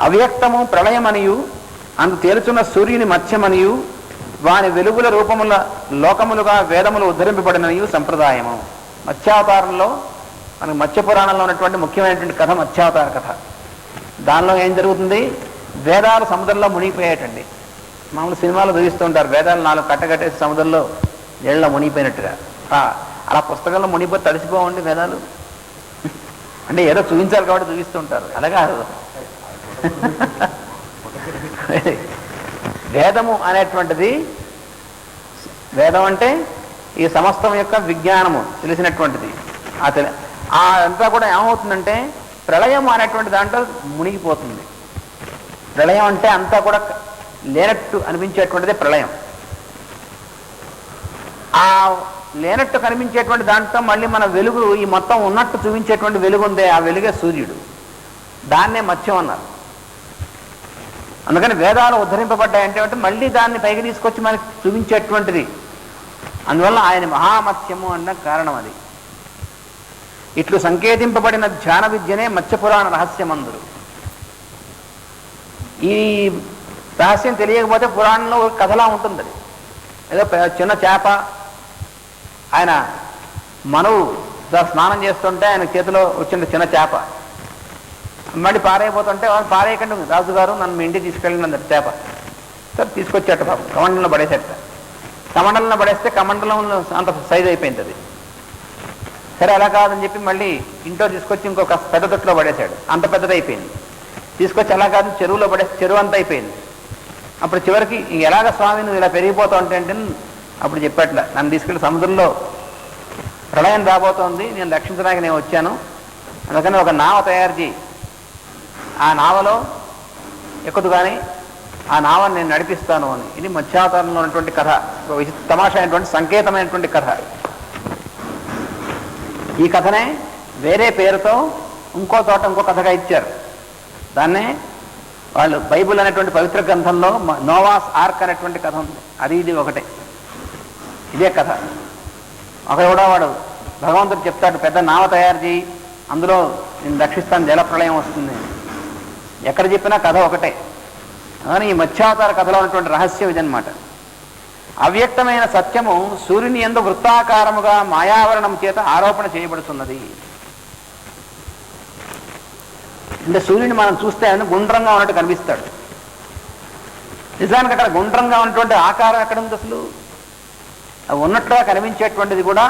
అవ్యక్తము ప్రళయమనియు అందు తేలుచున్న సూర్యుని మత్స్యమనియు వాని వెలుగుల రూపముల లోకములుగా వేదములు ఉద్ధరింపబడినయు సంప్రదాయము. మత్స్యావతారంలో మనకు మత్స్య పురాణంలో ఉన్నటువంటి ముఖ్యమైనటువంటి కథ మత్స్యావతార కథ. దానిలో ఏం జరుగుతుంది, వేదాలు సముద్రంలో మునిగిపోయేటండి. మామూలు సినిమాలు చూపిస్తూ ఉంటారు, వేదాలు 4 కట్టకట్టేసి సముద్రంలో నీళ్ళలో మునిగిపోయినట్టుగా. అలా పుస్తకంలో మునిగిపోతే తడిసిపోవండి వేదాలు, అంటే ఏదో చూపించాలి కాబట్టి చూపిస్తూ ఉంటారు, అలాగా. వేదము అనేటువంటిది, వేదం అంటే ఈ సమస్తం యొక్క విజ్ఞానము తెలిసినటువంటిది. అంతా కూడా ఏమవుతుందంటే ప్రళయం అనేటువంటి దాంట్లో మునిగిపోతుంది. ప్రళయం అంటే అంతా కూడా లేనట్టు అనిపించేటువంటిదే ప్రళయం. ఆ లేనట్టు కనిపించేటువంటి దాంట్లో మళ్ళీ మన వెలుగు, ఈ మొత్తం ఉన్నట్టు చూపించేటువంటి వెలుగు ఉందే, ఆ వెలుగే సూర్యుడు. దాన్నే మత్స్యం అన్నారు. అందుకని వేదాలు ఉద్ధరింపబడ్డాయంటే మళ్ళీ దాన్ని పైకి తీసుకొచ్చి మనకి చూపించేటువంటిది. అందువల్ల ఆయన మహామత్స్యము అన్న కారణం అది. ఇట్లు సంకేతింపబడిన ధ్యాన విద్యనే మత్స్యపురాణ రహస్యమందురు. ఈ రహస్యం తెలియకపోతే పురాణంలో కథలా ఉంటుంది. అది ఏదో చిన్న చేప, ఆయన మనువు స్నానం చేస్తుంటే ఆయన చేతిలో వచ్చిన చిన్న చేప మళ్ళీ పారైపోతుంటే వాళ్ళు పారేయకండి, రాజుగారు నన్ను మీ ఇంటికి తీసుకెళ్ళిన చేప. సరే తీసుకొచ్చేట పాపం, కమండలంలో పడేసేట. కమండలంలో పడేస్తే కమండలంలో అంత సైజ్ అయిపోయింది అది. సరే అలా కాదని చెప్పి మళ్ళీ ఇంట్లో తీసుకొచ్చి ఇంకొక పెద్ద తొట్టులో పడేశాడు, అంత పెద్దది అయిపోయింది. తీసుకొచ్చి అలా కాదు చెరువులో పడేస్తే చెరువు అంతా అయిపోయింది. అప్పుడు చివరికి ఎలాగ స్వామి నువ్వు ఇలా పెరిగిపోతావు అంటే అప్పుడు చెప్పట్లా, నన్ను తీసుకెళ్ళి సముద్రంలో ప్రళయం రాబోతోంది, నేను రక్షించడానికి నేను వచ్చాను, అందుకని ఒక నావ తయారు చేయి, ఆ నావలో ఎక్కుదు కానీ ఆ నావని నేను నడిపిస్తాను అని. ఇది మత్స్యావతారంలో ఉన్నటువంటి కథ, తమాషా అయినటువంటి సంకేతమైనటువంటి కథ. ఈ కథనే వేరే పేరుతో ఇంకో చోట ఇంకో కథగా ఇచ్చారు. దాన్నే వాళ్ళు బైబిల్ అనేటువంటి పవిత్ర గ్రంథంలో నోవాస్ ఆర్క్ అనేటువంటి కథ ఉంది, అది ఇది ఒకటే, ఇదే కథ. ఒకడు వాడు భగవంతుడు చెప్తాడు, పెద్ద నావ తయారు చేయి, అందులో నేను రక్షిస్తాను, జల ప్రళయం వస్తుంది. ఎక్కడ చెప్పినా కథ ఒకటే. కానీ ఈ మత్స్యావతార కథలో ఉన్నటువంటి రహస్యం ఇదనమాట. అవ్యక్తమైన సత్యము సూర్యుని యందు వృత్తాకారముగా మాయావరణం చేత ఆరోపణ చేయబడుతున్నది. అంటే సూర్యుని మనం చూస్తే ఆయన గుండ్రంగా ఉన్నట్టు కనిపిస్తాడు. నిజానికి అక్కడ గుండ్రంగా ఉన్నటువంటి ఆకారం ఎక్కడ ఉంది అసలు? ఉన్నట్టుగా కనిపించేటువంటిది కూడా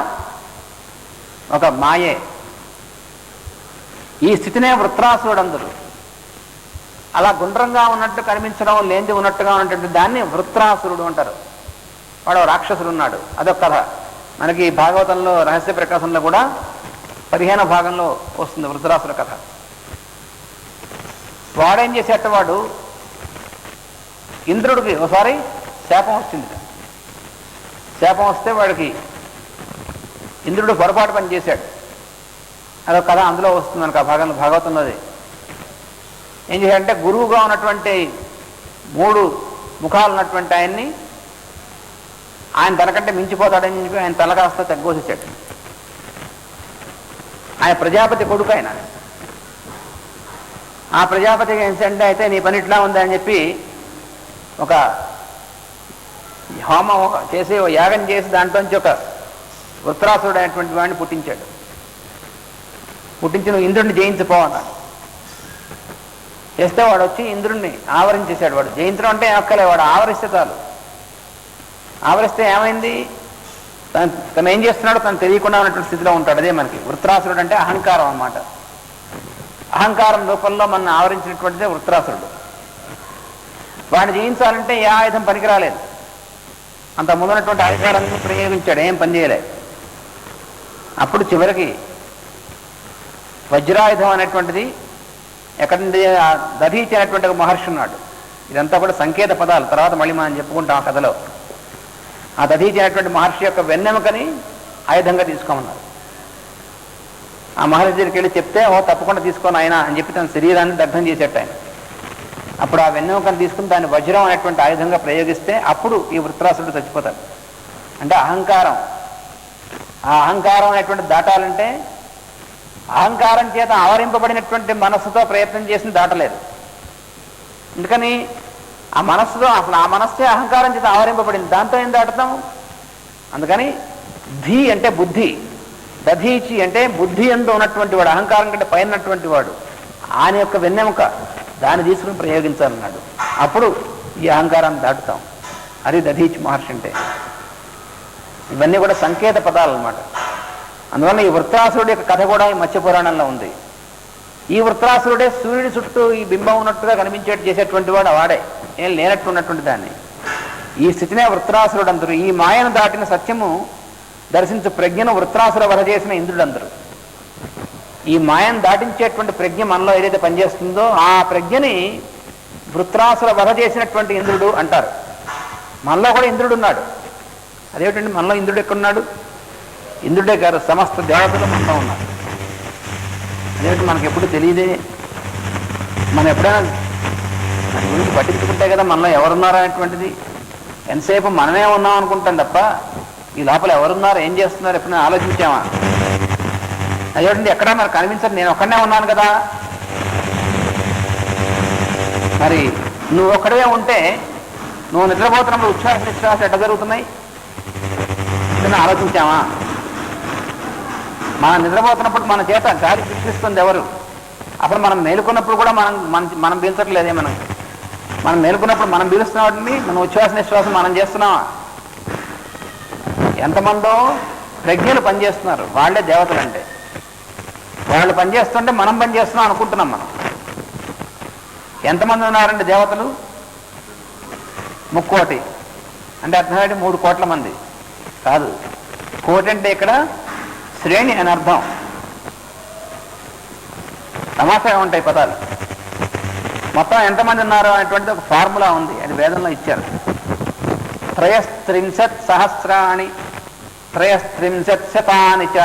ఒక మాయే. ఈ స్థితినే వృత్రాసురుడు అందరూ. అలా గుండ్రంగా ఉన్నట్టు కనిపించడం, లేనిది ఉన్నట్టుగా ఉన్నటువంటి దాన్ని వృత్రాసురుడు అంటారు. వాడు రాక్షసుడు ఉన్నాడు, అదొక కథ. మనకి భాగవతంలో రహస్య ప్రకాశంలో కూడా 15వ భాగంలో వస్తుంది వృత్రాసుర కథ. వాడేం చేసేట, వాడు ఇంద్రుడికి ఒకసారి శాపం వచ్చింది. శాపం వస్తే వాడికి ఇంద్రుడు పొరపాటు పని చేశాడు, అదొక కథ అందులో వస్తుంది మనకు ఆ భాగంలో, భాగవతంలోది. ఏం చేశాడంటే గురువుగా ఉన్నటువంటి 3 ముఖాలు ఉన్నటువంటి ఆయన్ని, ఆయన తనకంటే మించిపోతాడని చెప్పి ఆయన తల కాస్త తగ్గోసిచ్చాడు. ఆయన ప్రజాపతి కొడుకు ఆయన. ఆ ప్రజాపతికి ఏంటంటే అయితే నీ పని ఇట్లా ఉందని చెప్పి ఒక హోమం చేసి యాగం చేసి దాంట్లోంచి ఒక వృత్రాసురుడు అనేటువంటి వాడిని పుట్టించాడు. పుట్టించి నువ్వు ఇంద్రుడిని జయించిపోవన్నాడు. చేస్తే వాడు వచ్చి ఇంద్రుడిని ఆవరించేశాడు. వాడు జయించడం అంటే అక్కలే, వాడు ఆవరిస్తే చాలు. ఆవరిస్తే ఏమైంది, తను ఏం చేస్తున్నాడో తను తెలియకుండా ఉన్నటువంటి స్థితిలో ఉంటాడు. అదే మనకి వృత్రాసురుడు అంటే అహంకారం అన్నమాట. అహంకారం రూపంలో మన ఆవరించినటువంటిదే వృత్రాసురుడు. వాడిని జయించాలంటే ఏ ఆయుధం పనికిరాలేదు. అంత ముందున్నటువంటి అధికారాన్ని ప్రయోగించాడు, ఏం పని చేయలేదు. అప్పుడు చివరికి వజ్రాయుధం అనేటువంటిది ఎక్కడి నుండి దధీచి అనేటువంటి ఒక మహర్షి ఉన్నాడు. ఇదంతా కూడా సంకేత పదాలు, తర్వాత మళ్ళీ మనం చెప్పుకుంటాం ఆ కథలో. ఆ దధీచి అనేటువంటి మహర్షి యొక్క వెన్నెముకని ఆయుధంగా తీసుకోమన్నారు. ఆ మహర్షి దగ్గరికి వెళ్ళి చెప్తే, ఓ తప్పకుండా తీసుకొని ఆయన అని చెప్పి తన శరీరాన్ని దగ్ధం చేసేట ఆయన. అప్పుడు ఆ వెన్నెముకను తీసుకుని దాన్ని వజ్రం అనేటువంటి ఆయుధంగా ప్రయోగిస్తే అప్పుడు ఈ వృత్రాసురుడు చచ్చిపోతాడు. అంటే అహంకారం, ఆ అహంకారం అనేటువంటి దాటాలంటే అహంకారం చేత ఆవరింపబడినటువంటి మనస్సుతో ప్రయత్నం చేసి దాటలేదు. అందుకని ఆ మనస్సులో అసలు ఆ మనస్సే అహంకారం చేత ఆవరింపబడింది, దాంతో ఏం దాటుతాం. అందుకని ధీ అంటే బుద్ధి, దధీచి అంటే బుద్ధి ఎందు ఉన్నటువంటి వాడు, అహంకారం కంటే పైనటువంటి వాడు, ఆయన యొక్క వెన్నెముక దాన్ని తీసుకుని ప్రయోగించాలన్నాడు. అప్పుడు ఈ అహంకారాన్ని దాటుతాం. అది దధీచి మహర్షి అంటే. ఇవన్నీ కూడా సంకేత పదాలు అన్నమాట. అందువల్ల ఈ వృత్రాసురుడి యొక్క కథ కూడా ఈ మత్స్య పురాణంలో ఉంది. ఈ వృత్రాసురుడే సూర్యుడి చుట్టూ ఈ బింబం ఉన్నట్టుగా కనిపించేట్టు చేసేటువంటి వాడు వాడే, ఏం లేనట్టు ఉన్నటువంటి దాన్ని. ఈ స్థితినే వృత్రాసురుడు అందరూ. ఈ మాయను దాటిన సత్యము దర్శించు ప్రజ్ఞను వృత్రాసుర వధ చేసిన ఇంద్రుడు అందరూ. ఈ మాయను దాటించేటువంటి ప్రజ్ఞ మనలో ఏదైతే పనిచేస్తుందో ఆ ప్రజ్ఞని వృత్రాసుర వధ చేసినటువంటి ఇంద్రుడు అంటారు. మనలో కూడా ఇంద్రుడు ఉన్నాడు. అదేమిటండి మనలో ఇంద్రుడు ఎక్కడున్నాడు? ఇంద్రుడే గారు సమస్త దేవతలు మనలో ఉన్నారు. అదేమిటి మనకు ఎప్పుడు తెలియదే. మనం ఎప్పుడైనా దాని గురించి పట్టించుకుంటే కదా మనలో ఎవరున్నారు అనేటువంటిది. ఎంతసేపు మనమే ఉన్నాం అనుకుంటాం తప్ప ఈ లోపల ఎవరున్నారు, ఏం చేస్తున్నారు ఎప్పుడైనా ఆలోచించామా? అదేమిటండి ఎక్కడా మరి కనిపించదు, నేను ఒక్కడనే ఉన్నాను కదా. మరి నువ్వు ఒక్కడే ఉంటే నువ్వు నిద్రపోతున్నప్పుడు ఉచ్ఛ్వాస నిశ్వాస ఎట్లా జరుగుతున్నాయి ఎప్పుడైనా ఆలోచించామా? మనం నిద్రపోతున్నప్పుడు మన చేత గాలి పీల్చిస్తుంది ఎవరు? అప్పుడు మనం మేలుకున్నప్పుడు కూడా మనం పీల్చట్లేదే. మనం మేలుకున్నప్పుడు మనం పీలుస్తున్న వాటిని మన ఉచ్ఛ్వాస నిశ్వాసం మనం చేస్తున్నామా? ఎంతమందో ప్రజ్ఞలు పనిచేస్తున్నారు, వాళ్ళే దేవతలు అంటే. వాళ్ళు పనిచేస్తుంటే మనం పనిచేస్తున్నాం అనుకుంటున్నాం మనం. ఎంతమంది ఉన్నారండి దేవతలు? 3 కోటి అంటే అర్థమేంటి? 3 కోట్ల మంది కాదు. కోటి అంటే ఇక్కడ శ్రేణి అని అర్థం. తమాషాగా ఉంటాయి పదాలు. మొత్తం ఎంతమంది ఉన్నారు అనేటువంటిది ఒక ఫార్ములా ఉంది, అది వేదంలో ఇచ్చారు. 330 సహస్రాణి 330 శతాని చ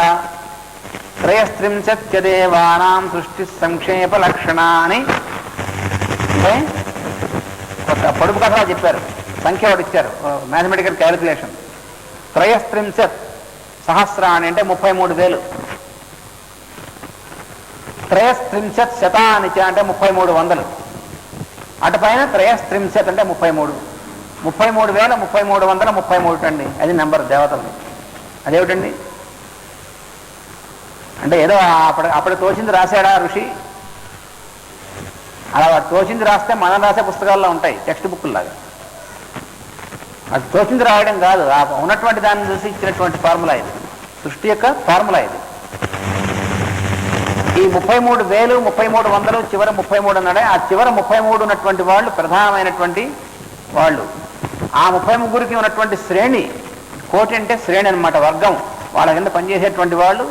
330 దేవానాం సృష్టి సంక్షేప లక్షణాన్ని అంటే ఒక పొడుపు కథ చెప్పారు. సంఖ్య ఒకటి ఇచ్చారు, మ్యాథమెటికల్ క్యాలిక్యులేషన్. 330 సహస్రాన్ని అంటే 33,000. 330 శతాని చ అంటే 3300. అటుపైన 330 అంటే 33. 33,333 అండి, అది నెంబర్ దేవతలు. అదేమిటండి అంటే ఏదో అప్పుడు తోచింది రాశాడా ఋషి? అలా వాడు తోచింది రాస్తే మనం రాసే పుస్తకాల్లో ఉంటాయి, టెక్స్ట్ బుక్లాగా. అది తోచింది రాయడం కాదు, ఉన్నటువంటి దాన్ని చూసి ఇచ్చినటువంటి ఫార్ములా ఇది, సృష్టి యొక్క ఫార్ములా ఇది. ఈ 33,000 3300 చివర 33 అన్నాడే, ఆ చివర 33 ఉన్నటువంటి వాళ్ళు ప్రధానమైనటువంటి వాళ్ళు. ఆ 33కి ఉన్నటువంటి శ్రేణి, కోటి అంటే శ్రేణి అనమాట, వర్గం. వాళ్ళ కింద పనిచేసేటువంటి వాళ్ళు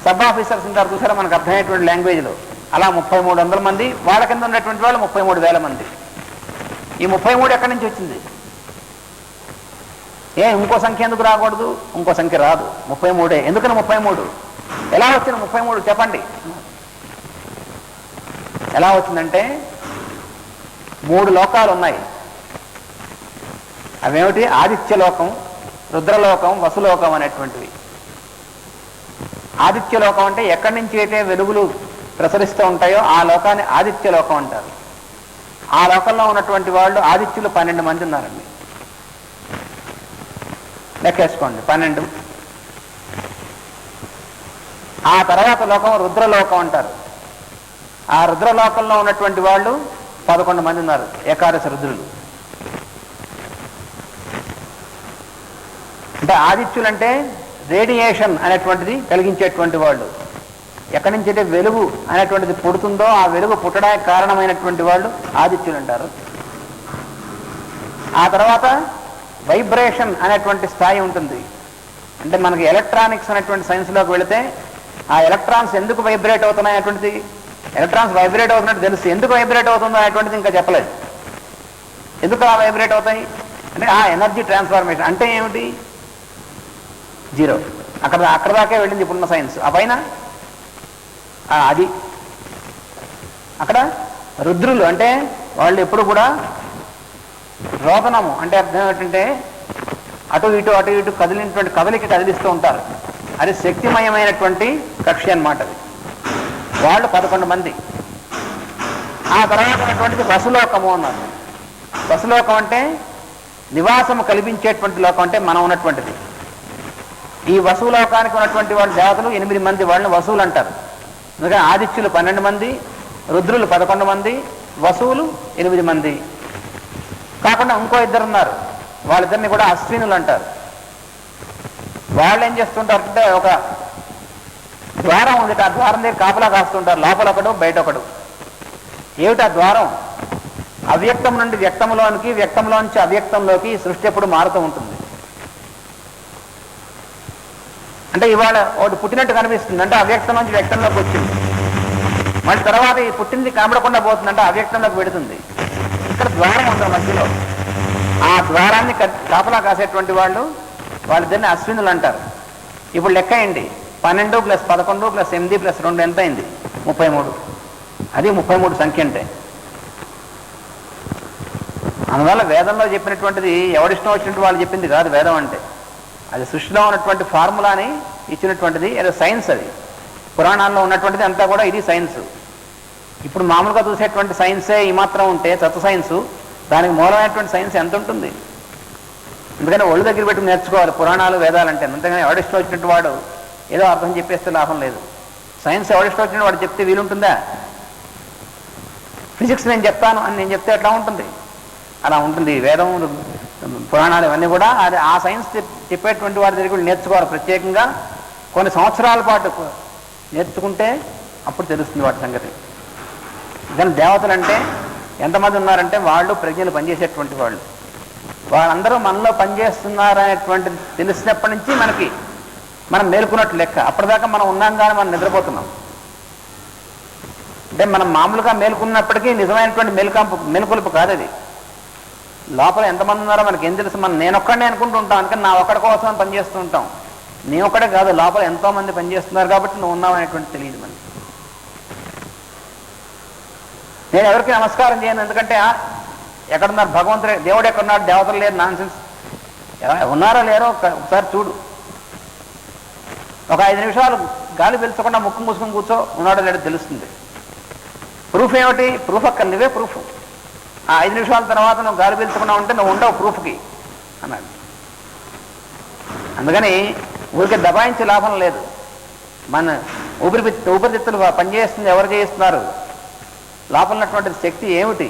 సబ్ ఆఫీసర్స్ ఉంటారు చూసారా మనకు అర్థమయ్యేటువంటి లాంగ్వేజ్లో. అలా 3300 మంది, వాళ్ళ కింద ఉన్నటువంటి వాళ్ళు 33,000 మంది. ఈ 33 ఎక్కడి నుంచి వచ్చింది? ఇంకో సంఖ్య ఎందుకు రాకూడదు? ఇంకో సంఖ్య రాదు, 33. ఎందుకని 33? ఎలా వచ్చిన 33 చెప్పండి. ఎలా వచ్చిందంటే 3 లోకాలు ఉన్నాయి. అవేమిటి? ఆదిత్యలోకం, రుద్రలోకం, వసులోకం అనేటువంటివి. ఆదిత్యలోకం అంటే ఎక్కడి నుంచి అయితే వెలుగులు ప్రసరిస్తూ ఉంటాయో ఆ లోకాన్ని ఆదిత్యలోకం అంటారు. ఆ లోకంలో ఉన్నటువంటి వాళ్ళు ఆదిత్యులు 12 మంది ఉన్నారండి. లెక్కేసుకోండి, 12. ఆ తర్వాత లోకం రుద్రలోకం అంటారు. ఆ రుద్రలోకంలో ఉన్నటువంటి వాళ్ళు 11 మంది ఉన్నారు, ఏకాదశ రుద్రులు. అంటే ఆదిత్యులు అంటే రేడియేషన్ అనేటువంటిది కలిగించేటువంటి వాళ్ళు. ఎక్కడి నుంచి అయితే వెలుగు అనేటువంటిది పుడుతుందో ఆ వెలుగు పుట్టడానికి కారణమైనటువంటి వాళ్ళు ఆదిత్యులు అంటారు. ఆ తర్వాత వైబ్రేషన్ అనేటువంటి స్థాయి ఉంటుంది. అంటే మనకి ఎలక్ట్రానిక్స్ అనేటువంటి సైన్స్లోకి వెళితే ఆ ఎలక్ట్రాన్స్ ఎందుకు వైబ్రేట్ అవుతున్నాయి అనేటువంటిది, ఎలక్ట్రాన్స్ వైబ్రేట్ అవుతున్నట్టు తెలుసు, ఎందుకు వైబ్రేట్ అవుతుందో అనేటువంటిది ఇంకా చెప్పలేదు. ఎందుకు ఆ వైబ్రేట్ అవుతాయి అంటే ఆ ఎనర్జీ ట్రాన్స్ఫార్మేషన్ అంటే ఏమిటి? 0. అక్కడ దాకే వెళ్ళింది ఇప్పుడున్న సైన్స్. ఆ పైన అది అక్కడ రుద్రులు అంటే వాళ్ళు ఎప్పుడు కూడా రోదనము అంటే అర్థం ఏమిటంటే అటు ఇటు కదిలినటువంటి కదిలిస్తూ ఉంటారు. అది శక్తిమయమైనటువంటి కక్షి అన్నమాట. అది వాళ్ళు 11 మంది. ఆ తర్వాత ఉన్నటువంటిది వసులోకము అన్నారు. వసులోకం అంటే నివాసము కల్పించేటువంటి లోకం, అంటే మనం ఉన్నటువంటిది. ఈ వసులోకానికి ఉన్నటువంటి వాళ్ళు దేవతలు 8 మంది, వాళ్ళని వసువులు అంటారు. అందుకని ఆదిత్యులు 12 మంది, రుద్రులు 11 మంది, వసువులు 8 మంది. కాకుండా ఇంకో 2 ఉన్నారు, వాళ్ళిద్దరిని కూడా అశ్వినులు అంటారు. వాళ్ళు ఏం చేస్తుంటారంటే ఒక ద్వారం ఉంది, ఆ ద్వారం దగ్గర కాపలా కాస్తుంటారు, లోపల ఒకడు బయట ఒకడు. ఏమిటి ఆ ద్వారం? అవ్యక్తం నుండి వ్యక్తంలోనికి, వ్యక్తంలోంచి అవ్యక్తంలోకి సృష్టి ఎప్పుడు మారుతూ ఉంటుంది. అంటే ఇవాళ ఒకటి పుట్టినట్టు కనిపిస్తుంది, అంటే అవ్యక్తం నుంచి వ్యక్తంలోకి వచ్చింది. మళ్ళీ తర్వాత ఈ పుట్టింది కనబడకుండా పోతుందంటే అవ్యక్తంలోకి పెడుతుంది. ఇక్కడ ద్వారం ఉంటుంది మధ్యలో. ఆ ద్వారాన్ని కాపలా కాసేటువంటి వాళ్ళిద్దరిని అశ్వినులు అంటారు. ఇప్పుడు లెక్కేయండి, 12 + 11 + 8 + 2 ఎంత అయింది? 33. అది 33 సంఖ్య అంటే. అందువల్ల వేదంలో చెప్పినటువంటిది ఎవరిష్టం వచ్చినట్టు వాళ్ళు చెప్పింది కాదు. వేదం అంటే అది సృష్టిలో ఉన్నటువంటి ఫార్ములాని ఇచ్చినటువంటిది, ఏదో సైన్స్. అది పురాణాల్లో ఉన్నటువంటిది అంతా కూడా ఇది సైన్స్. ఇప్పుడు మామూలుగా చూసేటువంటి సైన్సే ఈ మాత్రం ఉంటే, తత్వ సైన్సు, దానికి మూలమైనటువంటి సైన్స్ ఎంత ఉంటుంది? అందుకని ఒళ్ళు దగ్గర పెట్టి నేర్చుకోవాలి పురాణాలు, వేదాలు అంటే. అంతేగాని ఎవరిష్టం వచ్చినట్టు వాడు ఏదో అర్థం చెప్పేస్తే లాభం లేదు. సైన్స్ ఎవరిష్టం వచ్చినట్టు వాడు చెప్తే వీలుంటుందా? ఫిజిక్స్ నేను చెప్తాను అని నేను చెప్తే ఎట్లా ఉంటుంది? అలా ఉంటుంది. వేదం, పురాణాలు ఇవన్నీ కూడా అది ఆ సైన్స్ చెప్పేటువంటి వారి దగ్గర నేర్చుకోవాలి. ప్రత్యేకంగా కొన్ని సంవత్సరాల పాటు నేర్చుకుంటే అప్పుడు తెలుస్తుంది వాటి సంగతి. కానీ దేవతలు అంటే ఎంతమంది ఉన్నారంటే వాళ్ళు ప్రజ్ఞలు పనిచేసేటువంటి వాళ్ళు. వాళ్ళందరూ మనలో పనిచేస్తున్నారనేటువంటిది తెలిసినప్పటి నుంచి మనం మేలుకున్నట్టు లెక్క. అప్పటిదాకా మనం ఉన్నాం కానీ మనం నిద్రపోతున్నాం. అంటే మనం మామూలుగా మేలుకున్నప్పటికీ నిజమైనటువంటి మేలుకొలుపు కాదు అది. లోపల ఎంతమంది ఉన్నారో మనకి ఏం తెలుసు? నేనొక్కడే అనుకుంటూ ఉంటాం, అందుకని నా ఒక్కడి కోసం పనిచేస్తూ ఉంటాం. నీ ఒక్కడే కాదు, లోపల ఎంతోమంది పనిచేస్తున్నారు కాబట్టి నువ్వు ఉన్నావు అనేటువంటి తెలియదు మనకి. నేను ఎవరికి నమస్కారం చేయను, ఎందుకంటే ఎక్కడున్నారు భగవంతుడే, దేవుడు ఎక్కడున్నాడు, దేవతలు లేరు, నాన్సెన్స్. ఉన్నారో లేరో ఒకసారి చూడు. ఒక 5 నిమిషాలు గాలి పీల్చకుండా ముక్కు మూసుకొని కూర్చో, ఉన్నాడో లేడో తెలుస్తుంది. ప్రూఫ్ ఏమిటి? ప్రూఫ్ అక్కడ నువ్వే ప్రూఫ్. ఆ 5 నిమిషాల తర్వాత నువ్వు గాలి పీల్చకుండా ఉంటే నువ్వు ఉండవు ప్రూఫ్కి అన్నాడు. అందుకని ఊరికే దబాయించే లాభం లేదు. మన ఊపిరితిత్తులు పనిచేస్తుంది, ఎవరు చేయిస్తున్నారు? లోపల ఉన్నటువంటి శక్తి ఏమిటి?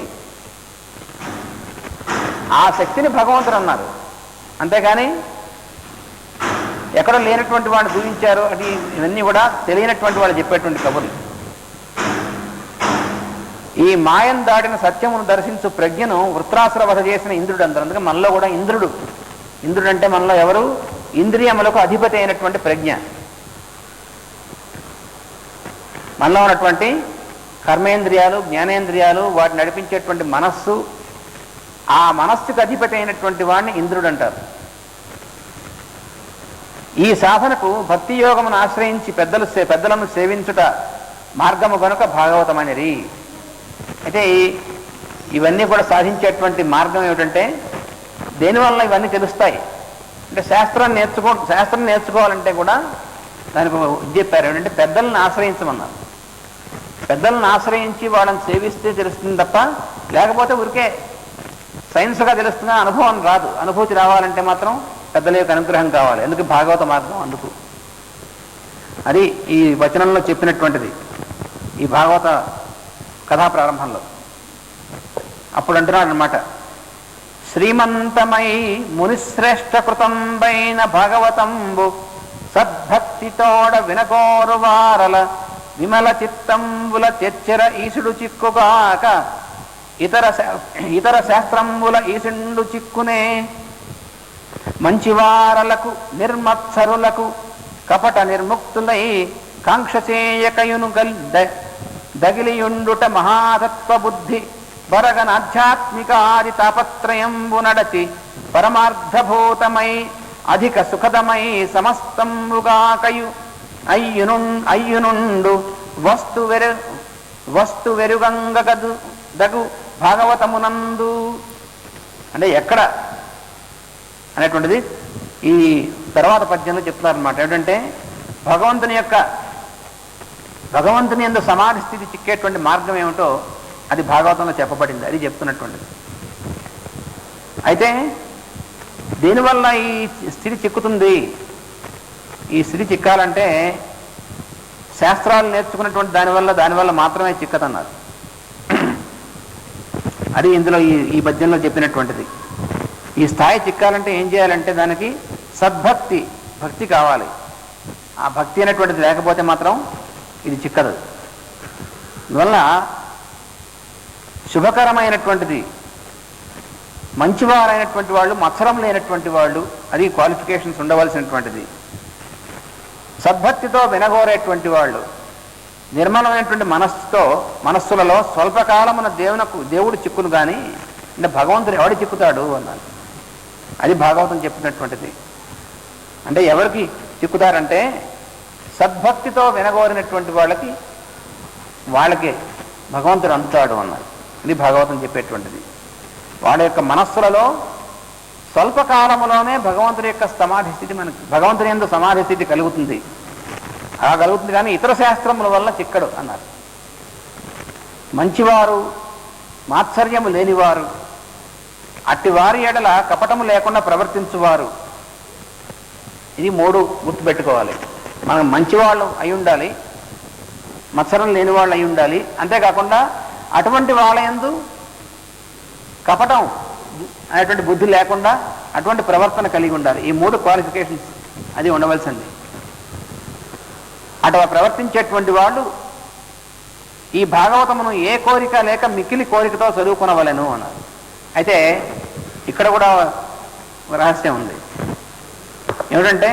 ఆ శక్తిని భగవంతుడు అన్నారు. అంతేగాని ఎక్కడో లేనటువంటి వాళ్ళు చూపించారు, అది ఇవన్నీ కూడా తెలియనటువంటి వాళ్ళు చెప్పేటువంటి కబుర్లు. ఈ మాయం దాటిన సత్యమును దర్శించు ప్రజ్ఞను వృత్రాసుర వధ చేసిన ఇంద్రుడు అంటారు. అందుకే మనలో కూడా ఇంద్రుడు అంటే మనలో ఎవరు? ఇంద్రియములకు అధిపతి అయినటువంటి ప్రజ్ఞ. మనలో ఉన్నటువంటి కర్మేంద్రియాలు, జ్ఞానేంద్రియాలు, వాటిని నడిపించేటువంటి మనస్సు, ఆ మనస్సుకు అధిపతి అయినటువంటి వాడిని ఇంద్రుడు అంటారు. ఈ సాధనకు భక్తి యోగమును ఆశ్రయించి పెద్దలను సేవించుట మార్గము కనుక భాగవతమనిరి. అయితే ఇవన్నీ కూడా సాధించేటువంటి మార్గం ఏమిటంటే, దేనివల్ల ఇవన్నీ తెలుస్తాయి అంటే శాస్త్రం నేర్చుకోవాలంటే కూడా దానికి చెప్పారు ఏంటంటే పెద్దలను ఆశ్రయించమన్నారు. పెద్దలను ఆశ్రయించి వాళ్ళని సేవిస్తే తెలుస్తుంది తప్ప, లేకపోతే ఊరికే సైన్స్గా తెలుస్తున్న అనుభవం రాదు. అనుభూతి రావాలంటే మాత్రం పెద్దల యొక్క అనుగ్రహం కావాలి. ఎందుకు? భాగవత మార్గం అందుకు. అది ఈ వచనంలో చెప్పినటువంటిది ఈ భాగవత కథా ప్రారంభంలో. అప్పుడు అంటున్నాడు అన్నమాట, శ్రీమంతమై మునిశ్రేష్ఠ కృతంబైన భాగవతంబు సద్భక్తితోడ వినకోరు వారల విమల చిత్తంబుల చెచ్చర ఈసుడు చిక్కుగాక ఇతర శాస్త్రంబుల ఈసుండు చిక్కునే మంచివారలకు నిర్మత్సరులకు కపట నిర్ముక్తులై కాంక్ష చేయకయును దగిలియుండుట మహాతత్వ బుద్ధి బరగనాధ్యాత్మికాది తాపత్రయంబు నడచి పరమార్థభూతమై అధిక సుఖదమై సమస్తంబుగాకయు అయ్యునుండు వస్తు వెరుగంగదు దగు భాగవతమునందు. అంటే ఎక్కడ అనేటువంటిది ఈ తర్వాత పద్యంలో చెప్తున్నారన్నమాట. ఏంటంటే భగవంతుని యందు సమాధి స్థితి చిక్కేటువంటి మార్గం ఏమిటో అది భాగవతంలో చెప్పబడింది, అది చెప్తున్నటువంటిది. అయితే దీనివల్ల ఈ స్థితి చిక్కుతుంది. ఈ స్థితి చిక్కాలంటే శాస్త్రాలు నేర్చుకున్నటువంటి దానివల్ల మాత్రమే చిక్కదన్నారు. అది ఇందులో ఈ పద్యంలో చెప్పినటువంటిది. ఈ స్థాయి చిక్కాలంటే ఏం చేయాలంటే దానికి సద్భక్తి, భక్తి కావాలి. ఆ భక్తి అనేటువంటిది లేకపోతే మాత్రం ఇది చిక్కదు. అందువల్ల శుభకరమైనటువంటిది, మంచివారైనటువంటి వాళ్ళు, మత్సరం లేనటువంటి వాళ్ళు, అది క్వాలిఫికేషన్స్ ఉండవలసినటువంటిది. సద్భక్తితో వినగోరేటువంటి వాళ్ళు, నిర్మలమైనటువంటి మనస్సులలో స్వల్పకాలమున దేవుడు చిక్కును కానీ అంటే భగవంతుడు ఎవడు చిక్కుతాడు అన్నారు. అది భాగవతం చెప్పినటువంటిది. అంటే ఎవరికి చిక్కుతారంటే సద్భక్తితో వినగోరినటువంటి వాళ్ళకి భగవంతుడు అందుతాడు అన్నారు. ఇది భాగవతం చెప్పేటువంటిది. వాళ్ళ యొక్క మనస్సులలో స్వల్పకాలములోనే భగవంతుడి యొక్క సమాధి స్థితి, మనకి భగవంతుని యందు సమాధి స్థితి కలుగుతుంది. అలా కలుగుతుంది కానీ ఇతర శాస్త్రముల వల్ల చిక్కడు అన్నారు. మంచివారు, మాత్సర్యము లేనివారు, అట్టి వారి ఎడల కపటము లేకుండా ప్రవర్తించువారు, ఇది 3 గుర్తుపెట్టుకోవాలి. మనం మంచివాళ్ళు అయి ఉండాలి, మత్సరం లేని వాళ్ళు అయి ఉండాలి. అంతేకాకుండా అటువంటి వాళ్ళ యందు కపటం అనేటువంటి బుద్ధి లేకుండా అటువంటి ప్రవర్తన కలిగి ఉండాలి. ఈ 3 క్వాలిఫికేషన్స్ అది ఉండవలసింది. అటు ప్రవర్తించేటువంటి వాళ్ళు ఈ భాగవతమును ఏ కోరిక లేక మిక్కిలి కోరికతో చదువుకునవలెను అన్నారు. అయితే ఇక్కడ కూడా రహస్యం ఉంది. ఏమిటంటే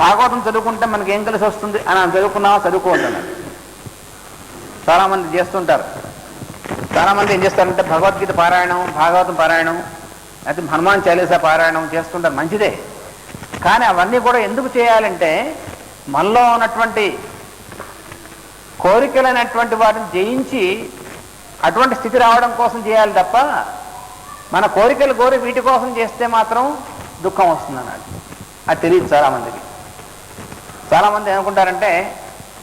భాగవతం చదువుకుంటే మనకి ఏం కలిసి వస్తుంది అని చదువుకున్నావా చదువుకోవద్దన్నారు. చాలామంది చేస్తుంటారు. చాలామంది ఏం చేస్తారంటే భగవద్గీత పారాయణం, భాగవతం పారాయణం, అయితే హనుమాన్ చాలీసా పారాయణం చేస్తుంటారు, మంచిదే. కానీ అవన్నీ కూడా ఎందుకు చేయాలంటే మనలో ఉన్నటువంటి కోరికలైనటువంటి వాటిని జయించి అటువంటి స్థితి రావడం కోసం చేయాలి తప్ప మన కోరికలు కోరి వీటి కోసం చేస్తే మాత్రం దుఃఖం వస్తుంది అన్నాడు. అది తెలియదు చాలామందికి. చాలామంది ఏమనుకుంటారంటే